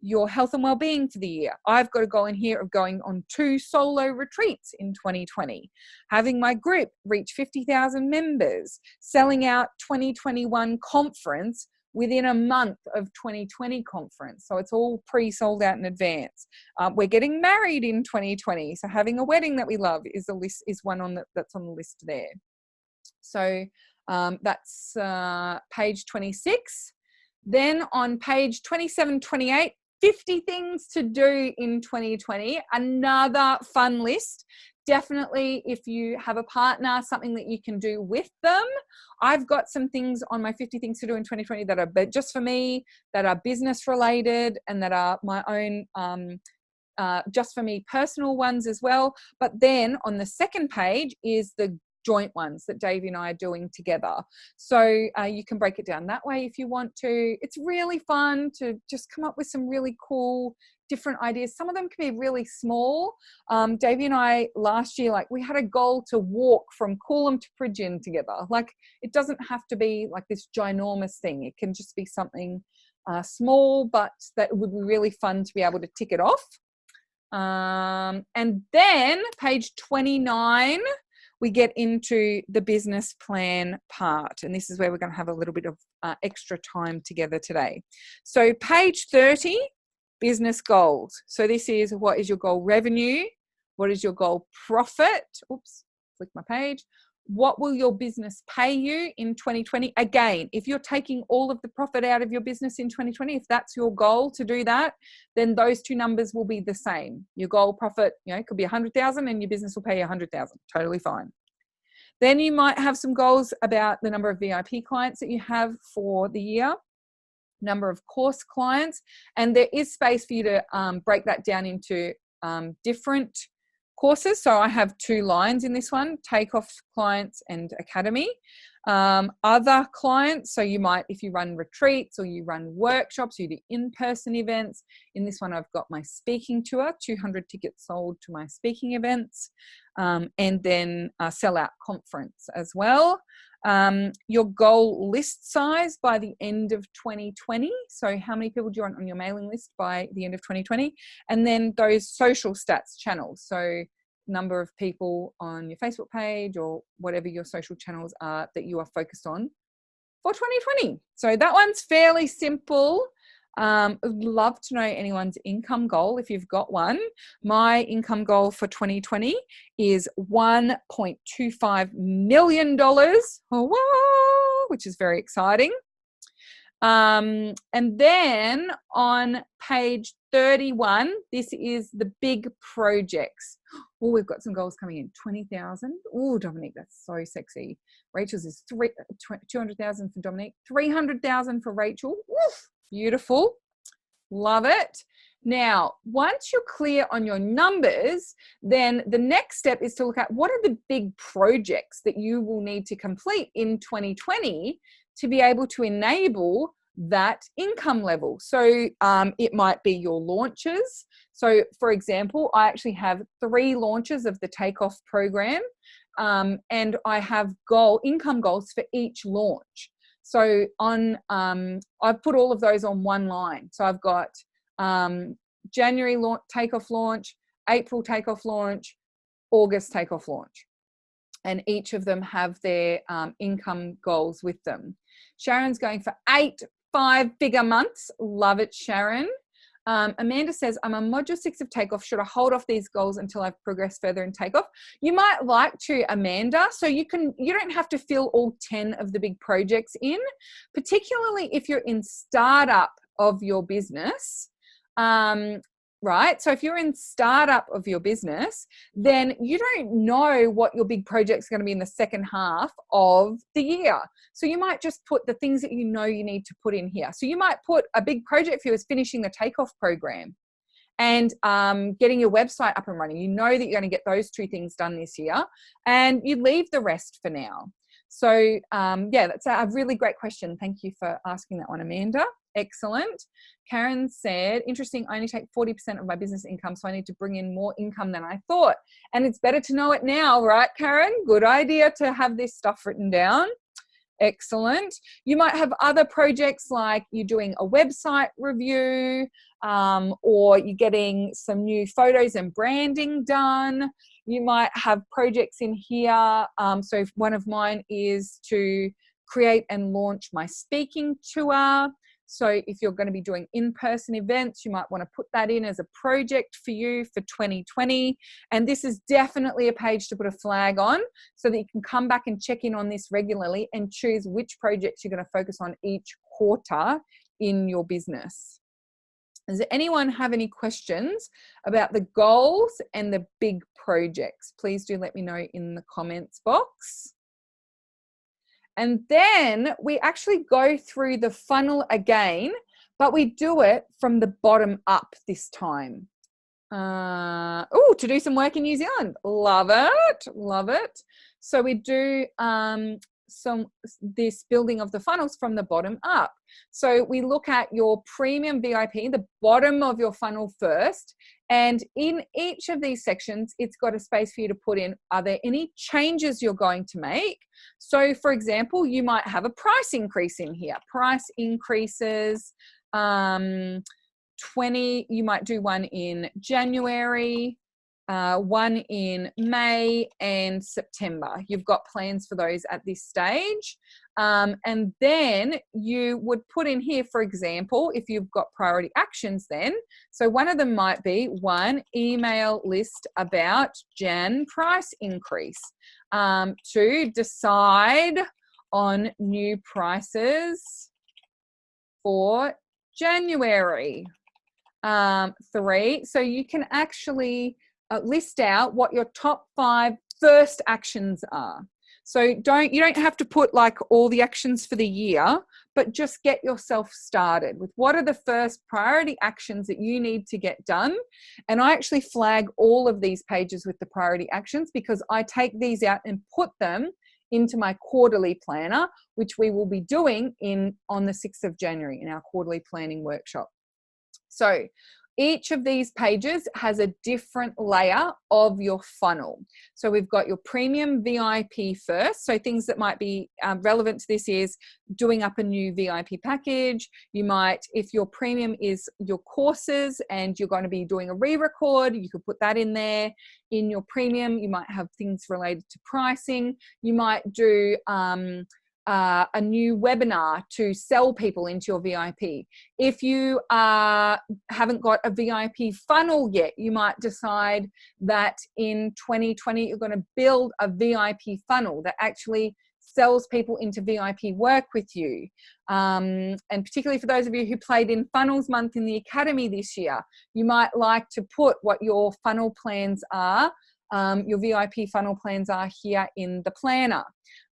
your health and well-being for the year. I've got a goal in here of going on 2 solo retreats in 2020, having my group reach 50,000 members, selling out 2021 conference within a month of 2020 conference. So it's all pre-sold out in advance. We're getting married in 2020. So having a wedding that we love is one that's on the list there. So that's page 26. Then on page 27, 28, 50 things to do in 2020, another fun list. Definitely, if you have a partner, something that you can do with them. I've got some things on my 50 things to do in 2020 that are just for me, that are business related, and that are my own just for me personal ones as well. But then on the second page is the joint ones that Davey and I are doing together. So you can break it down that way if you want to. It's really fun to just come up with some really cool different ideas. Some of them can be really small. Davey and I last year, like, we had a goal to walk from Coolum to Pridgeon together. Like, it doesn't have to be like this ginormous thing. It can just be something small, but that would be really fun to be able to tick it off. And then page 29, we get into the business plan part. And this is where we're going to have a little bit of extra time together today. So page 30, business goals. So this is, what is your goal revenue? What is your goal profit? Oops, click my page. What will your business pay you in 2020? Again, if you're taking all of the profit out of your business in 2020, if that's your goal to do that, then those two numbers will be the same. Your goal profit, it could be 100,000 and your business will pay you 100,000. Totally fine. Then you might have some goals about the number of VIP clients that you have for the year, number of course clients, and there is space for you to break that down into different courses. So I have 2 lines in this one: takeoff clients and academy. Other clients, so you might, if you run retreats or you run workshops, you do in-person events. In this one, I've got my speaking tour, 200 tickets sold to my speaking events, and then a sellout conference as well. Your goal list size by the end of 2020. So how many people do you want on your mailing list by the end of 2020? And then those social stats channels. So number of people on your Facebook page or whatever your social channels are that you are focused on for 2020. So that one's fairly simple. I'd love to know anyone's income goal if you've got one. My income goal for 2020 is $1.25 million, which is very exciting. And then on page 31, this is the big projects. Oh, we've got some goals coming in. 20,000. Oh, Dominique, that's so sexy. Rachel's is 200,000 for Dominique, 300,000 for Rachel. Woof, beautiful. Love it. Now, once you're clear on your numbers, then the next step is to look at what are the big projects that you will need to complete in 2020 to be able to enable that income level. So it might be your launches. So for example, I actually have 3 launches of the Takeoff program, and I have income goals for each launch. So on, I've put all of those on one line. So I've got January Takeoff launch, April Takeoff launch, August Takeoff launch. And each of them have their income goals with them. Sharon's going for 8 5-figure months. Love it, Sharon. Amanda says, I'm on module 6 of Takeoff. Should I hold off these goals until I've progressed further in Takeoff? You might like to, Amanda. So you don't have to fill all 10 of the big projects in, particularly if you're in startup of your business. Right? So if you're in startup of your business, then you don't know what your big project's going to be in the second half of the year. So you might just put the things that you know you need to put in here. So you might put a big project for you is finishing the Takeoff program and getting your website up and running. You know that you're going to get those 2 things done this year, and you leave the rest for now. So yeah, that's a really great question. Thank you for asking that one, Amanda. Excellent. Karen said, interesting, I only take 40% of my business income, so I need to bring in more income than I thought. And it's better to know it now, right, Karen? Good idea to have this stuff written down. Excellent. You might have other projects like you're doing a website review, or you're getting some new photos and branding done. You might have projects in here. So one of mine is to create and launch my speaking tour. So if you're going to be doing in-person events, you might want to put that in as a project for you for 2020. And this is definitely a page to put a flag on so that you can come back and check in on this regularly and choose which projects you're going to focus on each quarter in your business. Does anyone have any questions about the goals and the big projects? Please do let me know in the comments box. And then we actually go through the funnel again, but we do it from the bottom up this time. Oh, to do some work in New Zealand. Love it. Love it. So we do this building of the funnels from the bottom up. So we look at your premium VIP, the bottom of your funnel first, and in each of these sections, it's got a space for you to put in, are there any changes you're going to make? So for example, you might have a price increase in here. Price increases, 20, you might do one in January, one in May and September. You've got plans for those at this stage. And then you would put in here, for example, if you've got priority actions then. So one of them might be 1 email list about Jan price increase, 2 decide on new prices for January, 3. So you can actually list out what your top 5 first actions are. So you don't have to put like all the actions for the year, but just get yourself started with what are the first priority actions that you need to get done. And I actually flag all of these pages with the priority actions because I take these out and put them into my quarterly planner, which we will be doing on the 6th of January in our quarterly planning workshop. So each of these pages has a different layer of your funnel. So we've got your premium VIP first. So things that might be relevant to this is doing up a new VIP package. You might, if your premium is your courses and you're going to be doing a re-record, you could put that in there. In your premium, you might have things related to pricing. You might do a new webinar to sell people into your VIP. If you haven't got a VIP funnel yet, you might decide that in 2020 you're going to build a VIP funnel that actually sells people into VIP work with you. And particularly for those of you who played in Funnels Month in the Academy this year, you might like to put what your funnel plans are, your VIP funnel plans are here in the planner.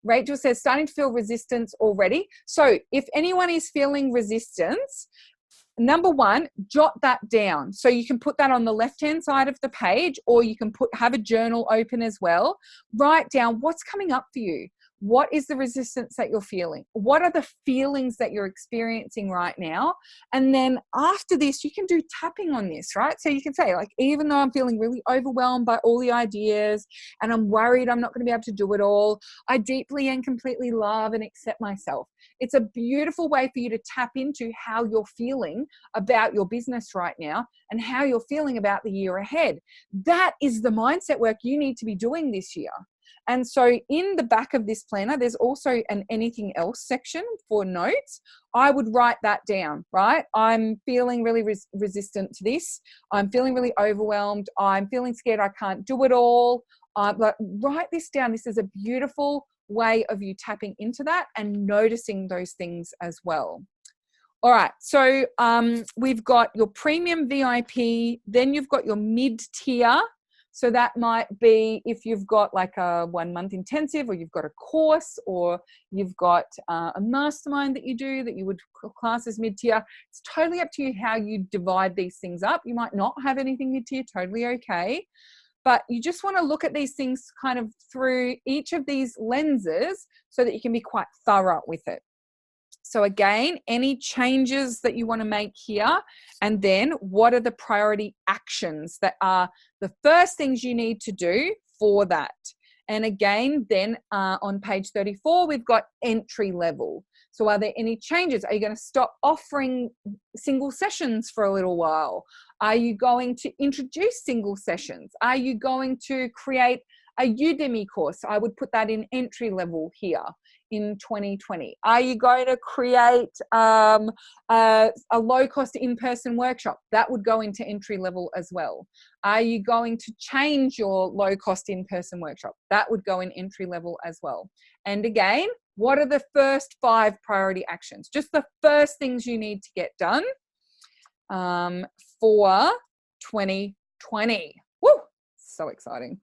Rachel says, starting to feel resistance already. So if anyone is feeling resistance, number one, jot that down. So you can put that on the left-hand side of the page, or you can have a journal open as well. Write down what's coming up for you. What is the resistance that you're feeling? What are the feelings that you're experiencing right now? And then after this, you can do tapping on this, right? So you can say, like, even though I'm feeling really overwhelmed by all the ideas and I'm worried I'm not going to be able to do it all, I deeply and completely love and accept myself. It's a beautiful way for you to tap into how you're feeling about your business right now and how you're feeling about the year ahead. That is the mindset work you need to be doing this year. And so in the back of this planner, there's also an anything else section for notes. I would write that down, right? I'm feeling really resistant to this. I'm feeling really overwhelmed. I'm feeling scared I can't do it all. But write this down. This is a beautiful way of you tapping into that and noticing those things as well. All right, so we've got your premium VIP, then you've got your mid-tier. So that might be if you've got like a 1 month intensive, or you've got a course, or you've got a mastermind that you do that you would class as mid-tier. It's totally up to you how you divide these things up. You might not have anything mid-tier, totally okay. But you just want to look at these things kind of through each of these lenses so that you can be quite thorough with it. So again, any changes that you want to make here, and then what are the priority actions that are the first things you need to do for that. And again, then on page 34, we've got entry level. So are there any changes? Are you going to stop offering single sessions for a little while? Are you going to introduce single sessions? Are you going to create a Udemy course? I would put that in entry level here in 2020. Are you going to create a low-cost in-person workshop? That would go into entry level as well. Are you going to change your low-cost in-person workshop? That would go in entry level as well. And again, what are the first 5 priority actions? Just the first things you need to get done for 2020. Woo! So exciting.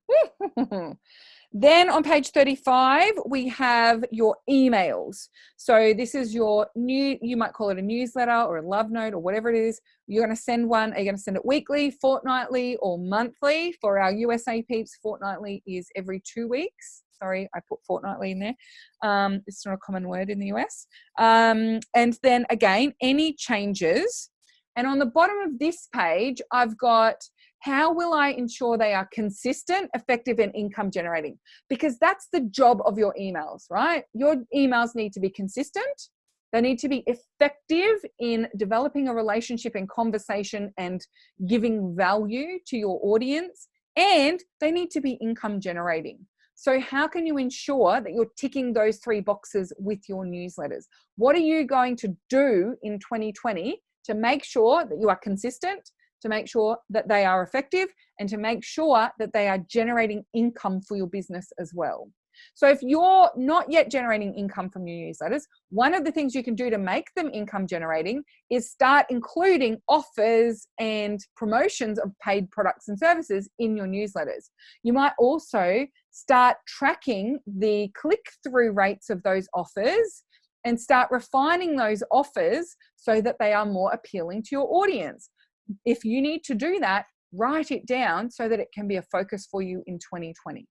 Then on page 35, we have your emails. So this is your new, you might call it a newsletter or a love note or whatever it is. You're going to send one. Are you going to send it weekly, fortnightly, or monthly? For our USA peeps, fortnightly is every 2 weeks. Sorry, I put fortnightly in there. It's not a common word in the US. And then again, any changes. And on the bottom of this page, I've got, how will I ensure they are consistent, effective, and income generating? Because that's the job of your emails, right? Your emails need to be consistent. They need to be effective in developing a relationship and conversation and giving value to your audience. And they need to be income generating. So how can you ensure that you're ticking those 3 boxes with your newsletters? What are you going to do in 2020 to make sure that you are consistent, to make sure that they are effective, and to make sure that they are generating income for your business as well? So if you're not yet generating income from your newsletters, one of the things you can do to make them income generating is start including offers and promotions of paid products and services in your newsletters. You might also start tracking the click-through rates of those offers and start refining those offers so that they are more appealing to your audience. If you need to do that, write it down so that it can be a focus for you in 2020.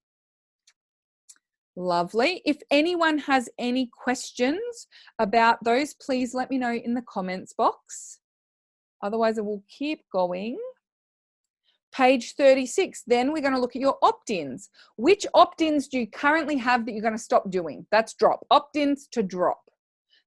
Lovely. If anyone has any questions about those, please let me know in the comments box. Otherwise, I will keep going. Page 36, then we're going to look at your opt-ins. Which opt-ins do you currently have that you're going to stop doing? That's drop. Opt-ins to drop.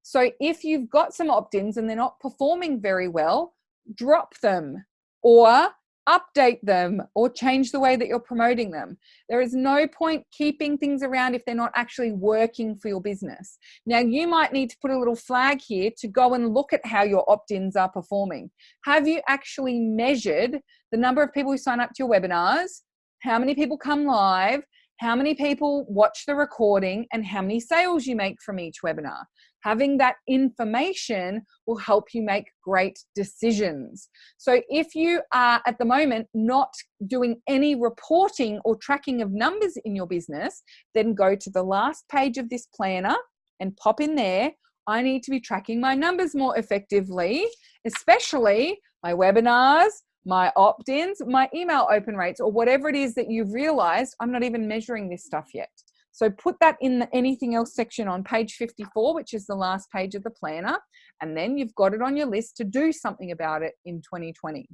So if you've got some opt-ins and they're not performing very well, drop them or update them or change the way that you're promoting them. There is no point keeping things around if they're not actually working for your business. Now, you might need to put a little flag here to go and look at how your opt-ins are performing. Have you actually measured the number of people who sign up to your webinars, how many people come live, how many people watch the recording, and how many sales you make from each webinar? Having that information will help you make great decisions. So if you are at the moment not doing any reporting or tracking of numbers in your business, then go to the last page of this planner and pop in there, I need to be tracking my numbers more effectively, especially my webinars, my opt-ins, my email open rates, or whatever it is that you've realized I'm not even measuring this stuff yet. So put that in the anything else section on page 54, which is the last page of the planner, and then you've got it on your list to do something about it in 2020.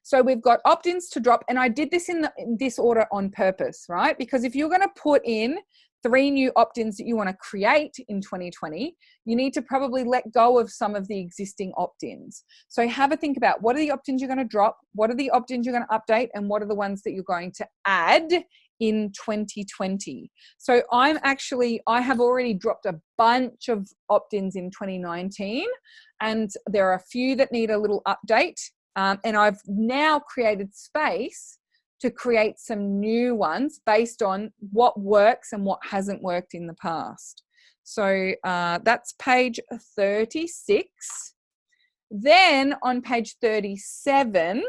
So we've got opt-ins to drop, and I did this in this order on purpose, right? Because if you're going to put in 3 new opt-ins that you want to create in 2020, you need to probably let go of some of the existing opt-ins. So have a think about what are the opt-ins you're going to drop, what are the opt-ins you're going to update, and what are the ones that you're going to add in 2020. So I have already dropped a bunch of opt-ins in 2019, and there are a few that need a little update. And I've now created space to create some new ones based on what works and what hasn't worked in the past. So that's page 36. Then on page 37,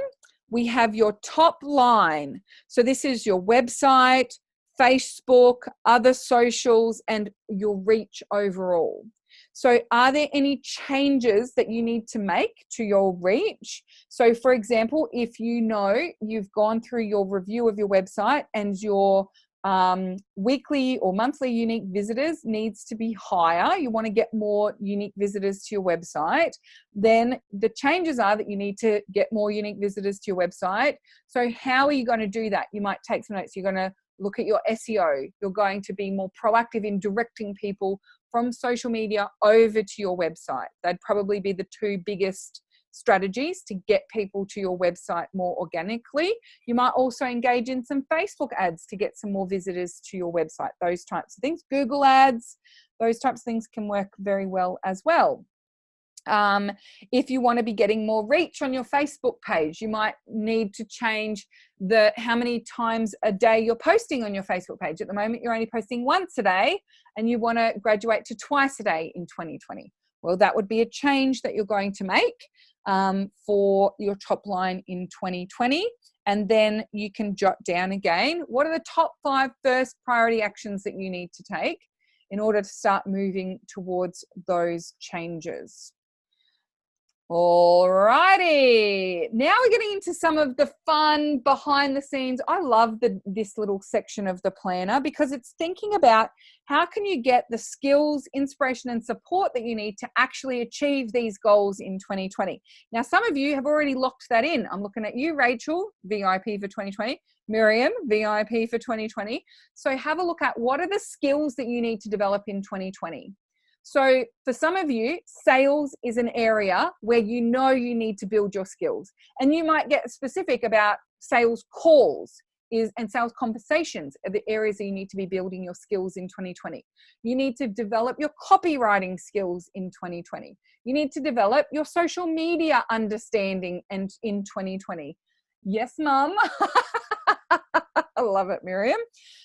we have your top line. So this is your website, Facebook, other socials, and your reach overall. So are there any changes that you need to make to your reach? So for example, if you know you've gone through your review of your website and your weekly or monthly unique visitors needs to be higher, you want to get more unique visitors to your website, then the changes are that you need to get more unique visitors to your website. So how are you going to do that? You might take some notes. You're going to look at your SEO. You're going to be more proactive in directing people from social media over to your website. That'd probably be the 2 biggest strategies to get people to your website more organically. You might also engage in some Facebook ads to get some more visitors to your website, those types of things. Google ads, those types of things can work very well as well. If you want to be getting more reach on your Facebook page, you might need to change how many times a day you're posting on your Facebook page. At the moment, you're only posting once a day, and you want to graduate to twice a day in 2020. Well, that would be a change that you're going to make for your top line in 2020. And then you can jot down again, what are the top 5 first priority actions that you need to take in order to start moving towards those changes? Alrighty, now we're getting into some of the fun behind the scenes. I love this little section of the planner because it's thinking about how can you get the skills, inspiration, and support that you need to actually achieve these goals in 2020. Now, some of you have already locked that in. I'm looking at you, Rachel, VIP for 2020, Miriam, VIP for 2020. So have a look at what are the skills that you need to develop in 2020. So for some of you, sales is an area where you know you need to build your skills, and you might get specific about sales calls and sales conversations are the areas that you need to be building your skills in 2020. You need to develop your copywriting skills in 2020. You need to develop your social media understanding in 2020. Yes, Mum. I love it, Miriam.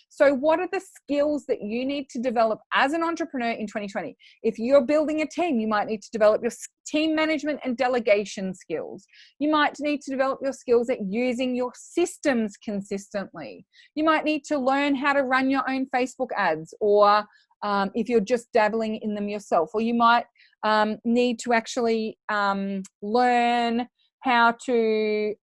So what are the skills that you need to develop as an entrepreneur in 2020? If you're building a team, you might need to develop your team management and delegation skills. You might need to develop your skills at using your systems consistently. You might need to learn how to run your own Facebook ads, or if you're just dabbling in them yourself, or you might need to actually learn how to,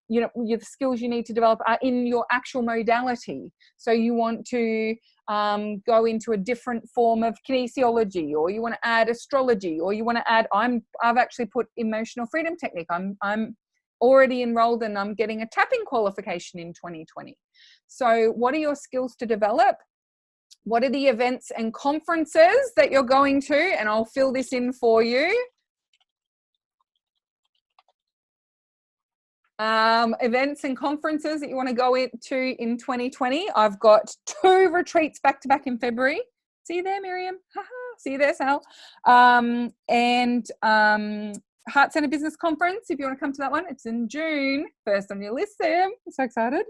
your skills you need to develop are in your actual modality. So you want to go into a different form of kinesiology, or you want to add astrology, or you want to add, I've actually put emotional freedom technique. I'm already enrolled and I'm getting a tapping qualification in 2020. So what are your skills to develop? What are the events and conferences that you're going to? And I'll fill this in for you. Events and conferences that you want to go into in 2020. I've got 2 retreats back to back in February. See you there, Miriam. See you there, Sal. And Heart Centre Business Conference, if you want to come to that one, it's in June. First on your list, Sam. I'm so excited.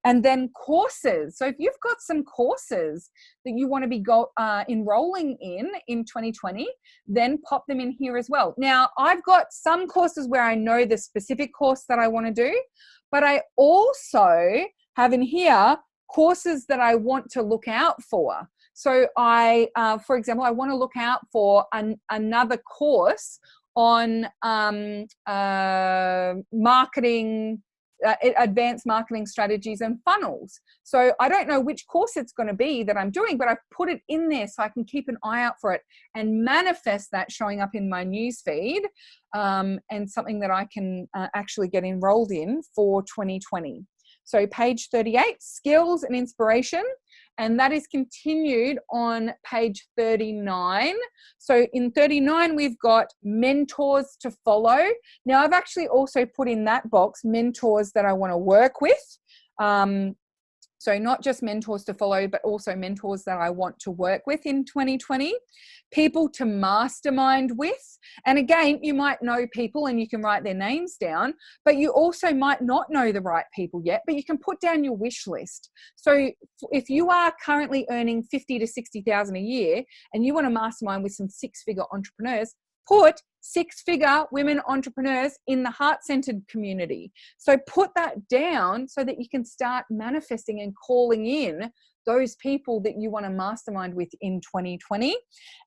And then courses. So if you've got some courses that you want to be enrolling in 2020, then pop them in here as well. Now, I've got some courses where I know the specific course that I want to do, but I also have in here courses that I want to look out for. So for example, I want to look out for another course on marketing, advanced marketing strategies and funnels. So I don't know which course it's going to be that I'm doing, but I've put it in there so I can keep an eye out for it and manifest that showing up in my newsfeed, and something that I can actually get enrolled in for 2020. So page 38, skills and inspiration. And that is continued on page 39. So in 39, we've got mentors to follow. Now, I've actually also put in that box mentors that I want to work with. So not just mentors to follow, but also mentors that I want to work with in 2020. People to mastermind with. And again, you might know people and you can write their names down, but you also might not know the right people yet, but you can put down your wish list. So if you are currently earning 50 to 60,000 a year and you want to mastermind with some 6-figure entrepreneurs, put 6-figure women entrepreneurs in the heart-centered community. So put that down so that you can start manifesting and calling in those people that you want to mastermind with in 2020.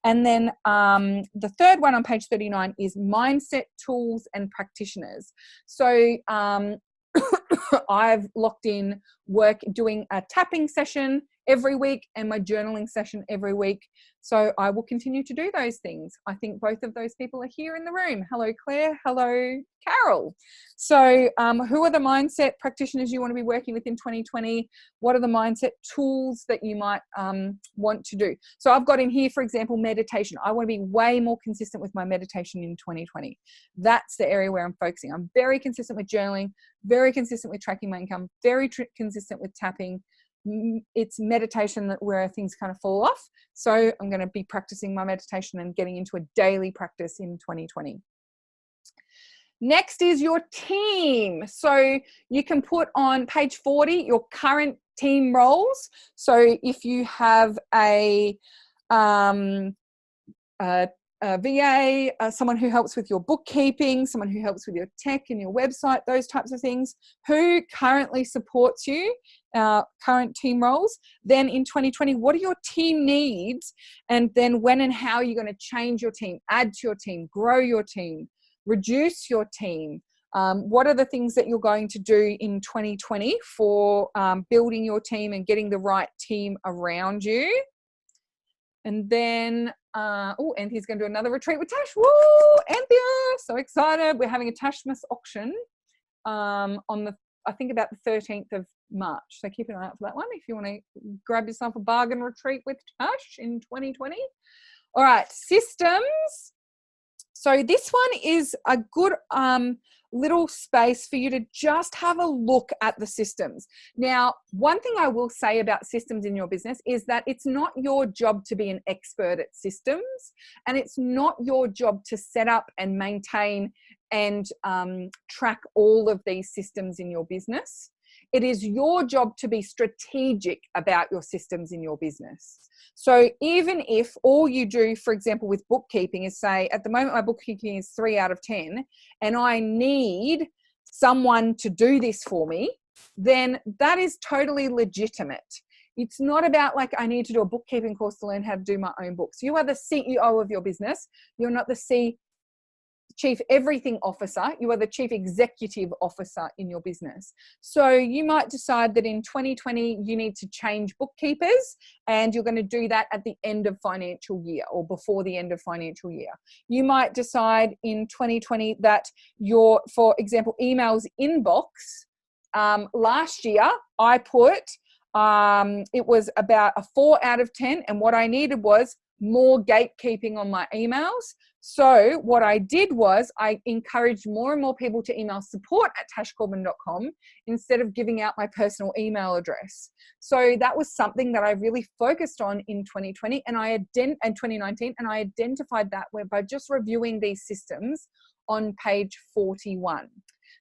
And then the third one on page 39 is mindset tools and practitioners. So I've locked in doing a tapping session every week and my journaling session every week. So I will continue to do those things. I think both of those people are here in the room. Hello, Claire. Hello, Carol. So who are the mindset practitioners you want to be working with in 2020? What are the mindset tools that you might want to do? So I've got in here, for example, meditation. I want to be way more consistent with my meditation in 2020. That's the area where I'm focusing. I'm very consistent with journaling, very consistent with tracking my income, very consistent with tapping. It's meditation where things kind of fall off. So I'm going to be practicing my meditation and getting into a daily practice in 2020. Next is your team. So you can put on page 40 your current team roles. So if you have a VA, someone who helps with your bookkeeping, someone who helps with your tech and your website, those types of things, who currently supports you, current team roles. Then in 2020, what are your team needs? And then when and how are you going to change your team, add to your team, grow your team, reduce your team? What are the things that you're going to do in 2020 for building your team and getting the right team around you? And then, Anthea's going to do another retreat with Tash. Woo! Anthea! So excited. We're having a Tashmas auction on I think about the 13th of March. So keep an eye out for that one if you want to grab yourself a bargain retreat with Tash in 2020. All right, systems. So this one is a good little space for you to just have a look at the systems. Now, one thing I will say about systems in your business is that it's not your job to be an expert at systems, and it's not your job to set up and maintain and track all of these systems in your business. It is your job to be strategic about your systems in your business. So even if all you do, for example, with bookkeeping is say, at the moment, my bookkeeping is 3 out of 10, and I need someone to do this for me, then that is totally legitimate. It's not about like, I need to do a bookkeeping course to learn how to do my own books. You are the CEO of your business. You're not the Chief Everything Officer. You are the Chief Executive Officer in your business. So you might decide that in 2020, you need to change bookkeepers, and you're going to do that at the end of financial year or before the end of financial year. You might decide in 2020 that your, for example, emails inbox, last year I put, it was about a 4 out of 10, and what I needed was more gatekeeping on my emails. So what I did was I encouraged more and more people to email support@tashcorbin.com instead of giving out my personal email address. So that was something that I really focused on in 2020 and 2019, and I identified that by just reviewing these systems on page 41.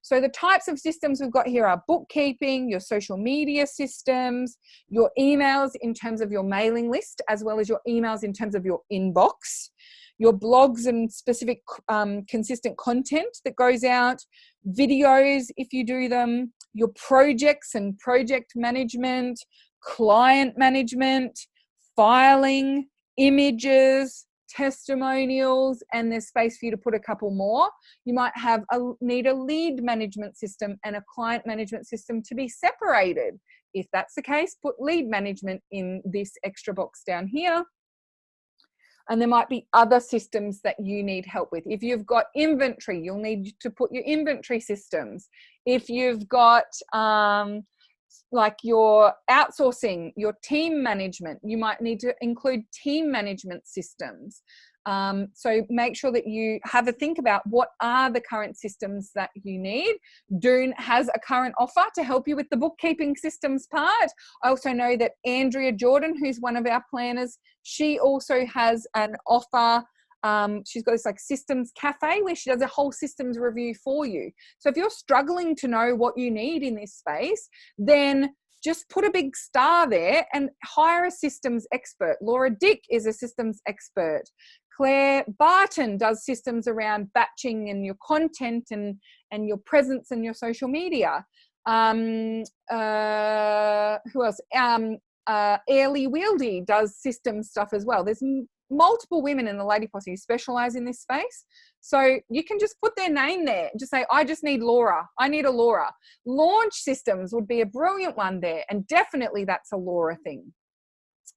So the types of systems we've got here are bookkeeping, your social media systems, your emails in terms of your mailing list, as well as your emails in terms of your inbox, your blogs and specific consistent content that goes out, videos if you do them, your projects and project management, client management, filing, images, testimonials, and there's space for you to put a couple more. You might need a lead management system and a client management system to be separated. If that's the case, put lead management in this extra box down here. And there might be other systems that you need help with. If you've got inventory, you'll need to put your inventory systems. If you've got like your outsourcing, your team management, you might need to include team management systems. So make sure that you have a think about what are the current systems that you need. Dune has a current offer to help you with the bookkeeping systems part. I also know that Andrea Jordan, who's one of our planners, she also has an offer. She's got this like systems cafe where she does a whole systems review for you. So if you're struggling to know what you need in this space, then just put a big star there and hire a systems expert. Laura Dick is a systems expert. Claire Barton does systems around batching and your content and your presence and your social media. Who else? Airly Wieldy does systems stuff as well. There's multiple women in the Lady Posse who specialize in this space. So you can just put their name there. Just say, I just need Laura. I need a Laura. Launch systems would be a brilliant one there. And definitely that's a Laura thing.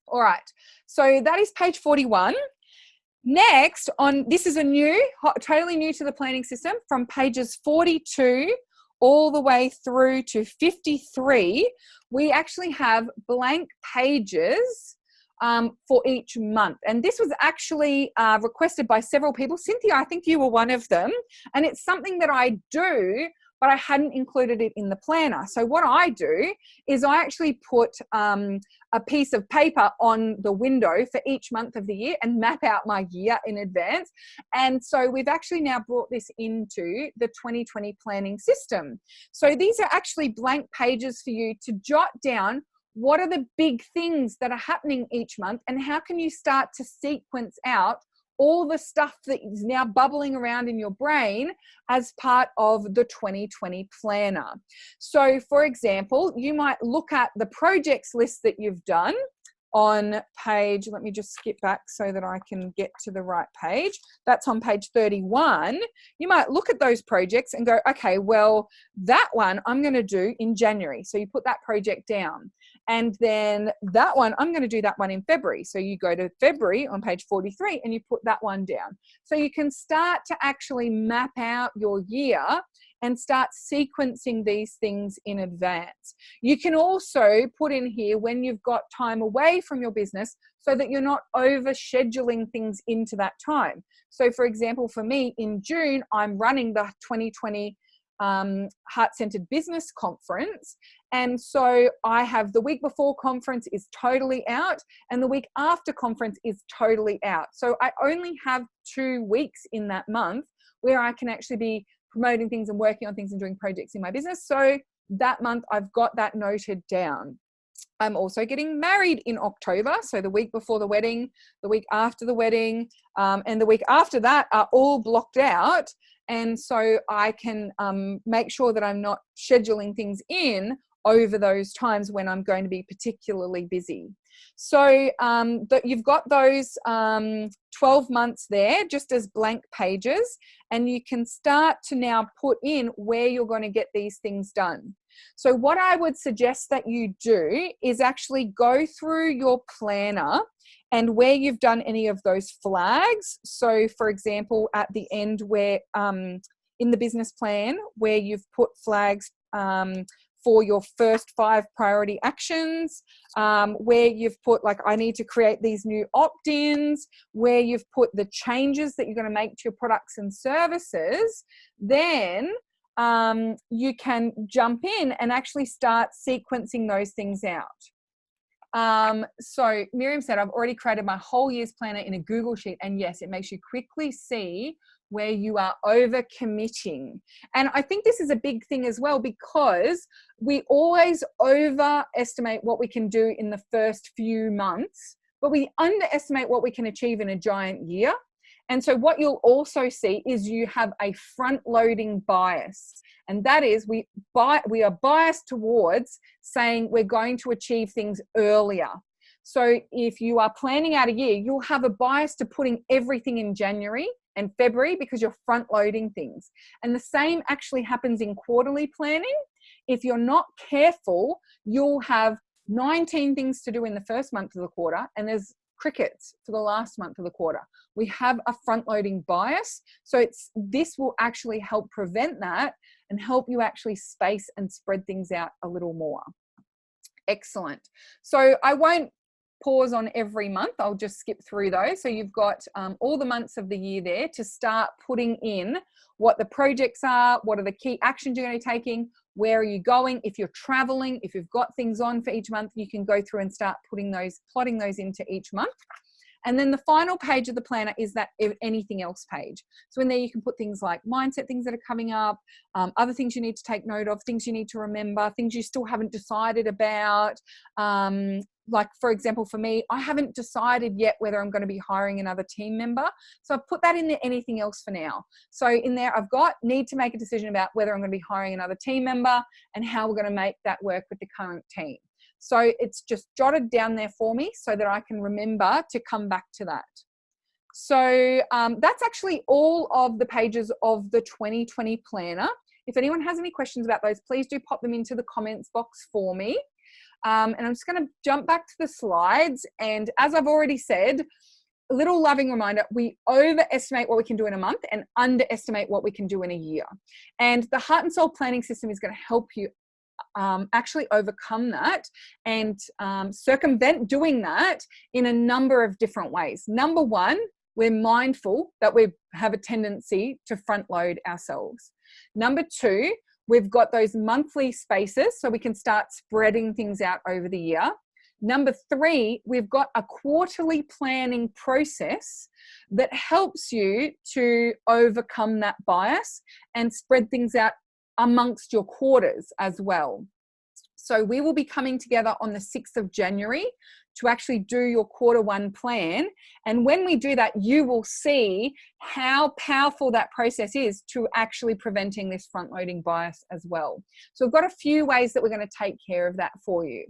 All right. So that is page 41. Next, this is totally new to the planning system, from pages 42 all the way through to 53, we actually have blank pages for each month. And this was actually requested by several people. Cynthia, I think you were one of them. And it's something that I do, but I hadn't included it in the planner. So what I do is I actually put a piece of paper on the window for each month of the year and map out my year in advance. And so we've actually now brought this into the 2020 planning system. So these are actually blank pages for you to jot down what are the big things that are happening each month and how can you start to sequence out all the stuff that is now bubbling around in your brain as part of the 2020 planner. So for example, you might look at the projects list that you've done on page, let me just skip back so that I can get to the right page. That's on page 31. You might look at those projects and go, okay, well, that one I'm going to do in January. So you put that project down. And then that one, I'm going to do that one in February. So you go to February on page 43 and you put that one down. So you can start to actually map out your year and start sequencing these things in advance. You can also put in here when you've got time away from your business so that you're not over scheduling things into that time. So for example, for me in June, I'm running the 2020 Heart-Centered Business Conference. And so I have the week before conference is totally out and the week after conference is totally out. So I only have 2 weeks in that month where I can actually be promoting things and working on things and doing projects in my business. So that month I've got that noted down. I'm also getting married in October. So the week before the wedding, the week after the wedding, and the week after that are all blocked out. And so I can make sure that I'm not scheduling things in over those times when I'm going to be particularly busy. So you've got those 12 months there just as blank pages, and you can start to now put in where you're going to get these things done. So what I would suggest that you do is actually go through your planner and where you've done any of those flags. So for example, at the end where in the business plan where you've put flags for your first 5 priority actions, where you've put like, I need to create these new opt-ins, where you've put the changes that you're going to make to your products and services, then you can jump in and actually start sequencing those things out. So Miriam said, I've already created my whole year's planner in a Google Sheet. And yes, it makes you quickly see where you are over committing. And I think this is a big thing as well, because we always overestimate what we can do in the first few months, but we underestimate what we can achieve in a giant year. And so what you'll also see is you have a front-loading bias. And that is we are biased towards saying we're going to achieve things earlier. So if you are planning out a year, you'll have a bias to putting everything in January and February because you're front-loading things. And the same actually happens in quarterly planning. If you're not careful, you'll have 19 things to do in the first month of the quarter, and there's crickets for the last month of the quarter. We have a front-loading bias. So this will actually help prevent that and help you actually space and spread things out a little more. Excellent. So I won't pause on every month. I'll just skip through those. So you've got all the months of the year there to start putting in what the projects are, what are the key actions you're going to be taking, where are you going, if you're traveling, if you've got things on for each month, you can go through and start plotting those into each month. And then the final page of the planner is that anything else page. So in there you can put things like mindset, things that are coming up, other things you need to take note of, things you need to remember, things you still haven't decided about. Like for example, for me, I haven't decided yet whether I'm going to be hiring another team member. So I've put that in there, anything else for now. So in there I've got need to make a decision about whether I'm going to be hiring another team member and how we're going to make that work with the current team. So it's just jotted down there for me so that I can remember to come back to that. So that's actually all of the pages of the 2020 planner. If anyone has any questions about those, please do pop them into the comments box for me. And I'm just going to jump back to the slides. And as I've already said, a little loving reminder, we overestimate what we can do in a month and underestimate what we can do in a year. And the Heart and Soul planning system is going to help you actually overcome that and circumvent doing that in a number of different ways. Number one, we're mindful that we have a tendency to front load ourselves. Number two, we've got those monthly spaces so we can start spreading things out over the year. Number three, we've got a quarterly planning process that helps you to overcome that bias and spread things out amongst your quarters as well. So we will be coming together on the 6th of January to actually do your Q1 plan. And when we do that, you will see how powerful that process is to actually preventing this front loading bias as well. So we've got a few ways that we're going to take care of that for you.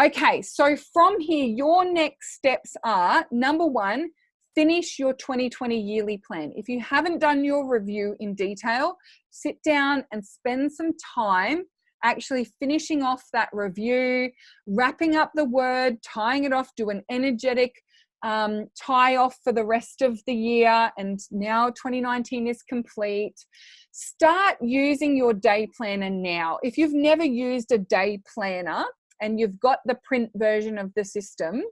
Okay, so from here, your next steps are, number one, finish your 2020 yearly plan. If you haven't done your review in detail, sit down and spend some time actually finishing off that review, wrapping up the word, tying it off, do an energetic tie off for the rest of the year. And now 2019 is complete. Start using your day planner now. If you've never used a day planner and you've got the print version of the system,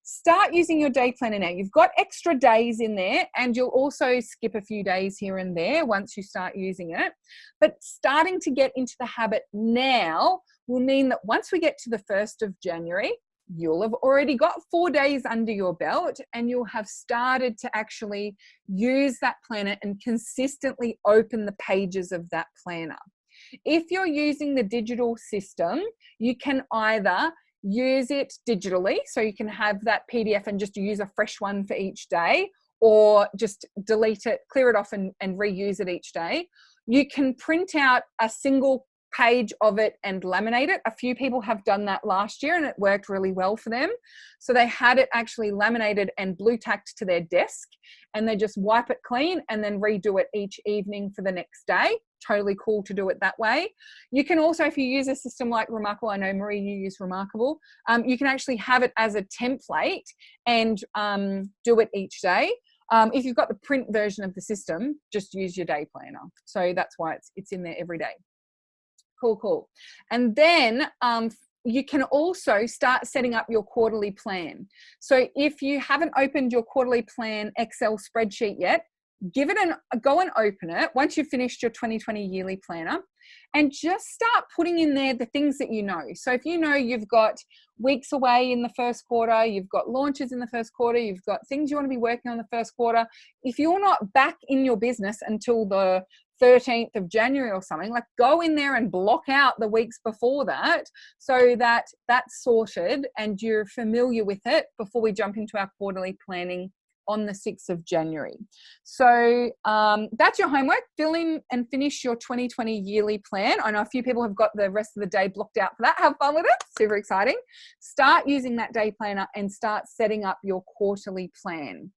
start using your day planner now. You've got extra days in there, and you'll also skip a few days here and there once you start using it. But starting to get into the habit now will mean that once we get to the 1st of January, you'll have already got 4 days under your belt, and you'll have started to actually use that planner and consistently open the pages of that planner. If you're using the digital system, you can either use it digitally, so you can have that PDF and just use a fresh one for each day, or just delete it, clear it off and reuse it each day. You can print out a single page of it and laminate it. A few people have done that last year and it worked really well for them. So they had it actually laminated and blue tacked to their desk, and they just wipe it clean and then redo it each evening for the next day. Totally cool to do it that way. You can also, if you use a system like Remarkable, I know Marie, you use Remarkable, you can actually have it as a template and do it each day. If you've got the print version of the system, just use your day planner. So that's why it's in there every day. Cool, cool. And then you can also start setting up your quarterly plan. So if you haven't opened your quarterly plan Excel spreadsheet yet, go and open it once you've finished your 2020 yearly planner, and just start putting in there the things that you know. So if you know you've got weeks away in the first quarter, you've got launches in the first quarter, you've got things you want to be working on the first quarter, if you're not back in your business until the 13th of January or something, like go in there and block out the weeks before that, so that that's sorted and you're familiar with it before we jump into our quarterly planning on the 6th of January. So that's your homework. Fill in and finish your 2020 yearly plan. I know a few people have got the rest of the day blocked out for that. Have fun with it. Super exciting. Start using that day planner and start setting up your quarterly plan.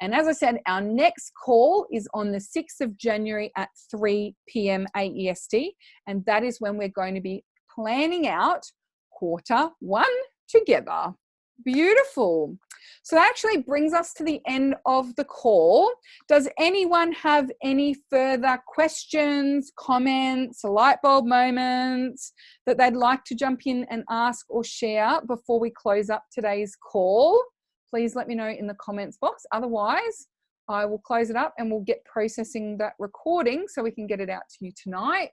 And as I said, our next call is on the 6th of January at 3 p.m. AEST. And that is when we're going to be planning out quarter one together. Beautiful. So that actually brings us to the end of the call. Does anyone have any further questions, comments, light bulb moments that they'd like to jump in and ask or share before we close up today's call? Please let me know in the comments box. Otherwise, I will close it up and we'll get processing that recording so we can get it out to you tonight.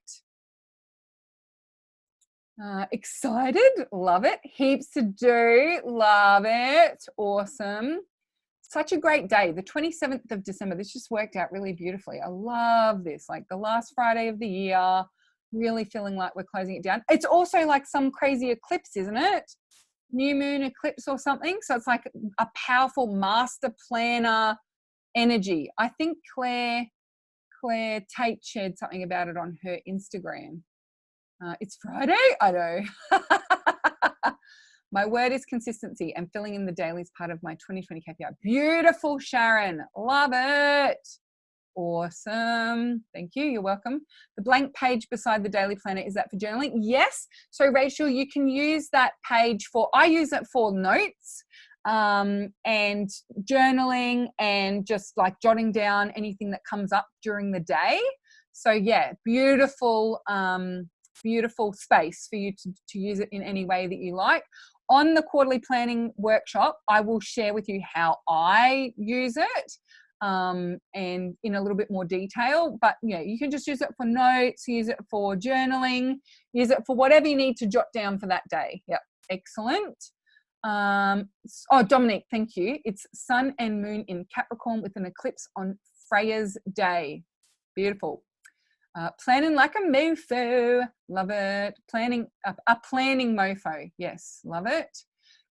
Excited, love it. Heaps to do, love it, awesome. Such a great day, the 27th of December. This just worked out really beautifully. I love this, like the last Friday of the year, really feeling like we're closing it down. It's also like some crazy eclipse, isn't it? New moon eclipse or something. So it's like a powerful master planner energy. I think Claire Tate shared something about it on her Instagram. It's Friday? I know. My word is consistency, and filling in the daily is part of my 2020 KPI. Beautiful, Sharon. Love it. Awesome. Thank you. You're welcome. The blank page beside the daily planner, is that for journaling? Yes. So Rachel, you can use that page I use it for notes and journaling and just like jotting down anything that comes up during the day. So yeah, beautiful space for you to use it in any way that you like. On the quarterly planning workshop, I will share with you how I use it and in a little bit more detail. But yeah, you can just use it for notes, use it for journaling, use it for whatever you need to jot down for that day. Yep, excellent. Oh, Dominique, thank you. It's sun and moon in Capricorn with an eclipse on Freya's day. Beautiful. Planning like a mofo, love it. Planning a planning mofo, yes, love it.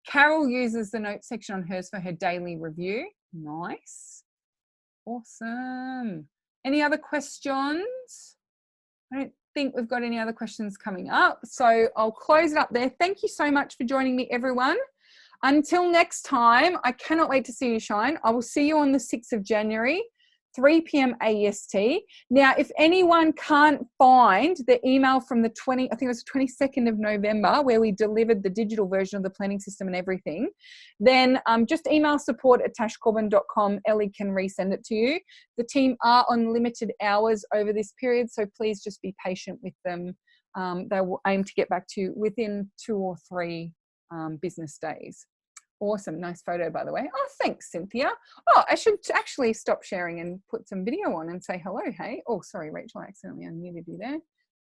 Carol uses the notes section on hers for her daily review. Nice, awesome. Any other questions? I don't think we've got any other questions coming up, so I'll close it up there. Thank you so much for joining me, everyone. Until next time, I cannot wait to see you shine. I will see you on the 6th of January. 3 p.m. AEST. Now, if anyone can't find the email from the I think it was the 22nd of November, where we delivered the digital version of the planning system and everything, then just email support@tashcorbin.com. Ellie can resend it to you. The team are on limited hours over this period, so please just be patient with them. They will aim to get back to you within 2 or 3 business days. Awesome. Nice photo, by the way. Oh, thanks, Cynthia. Oh, I should actually stop sharing and put some video on and say hello, hey. Oh, sorry, Rachel, I accidentally unmuted you there.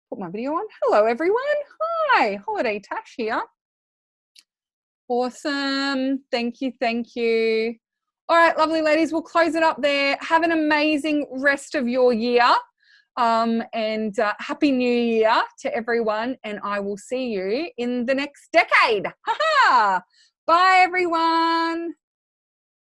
Put my video on. Hello, everyone. Hi, Holiday Tash here. Awesome. Thank you, thank you. All right, lovely ladies, we'll close it up there. Have an amazing rest of your year. And Happy New Year to everyone. And I will see you in the next decade. Ha ha! Bye, everyone.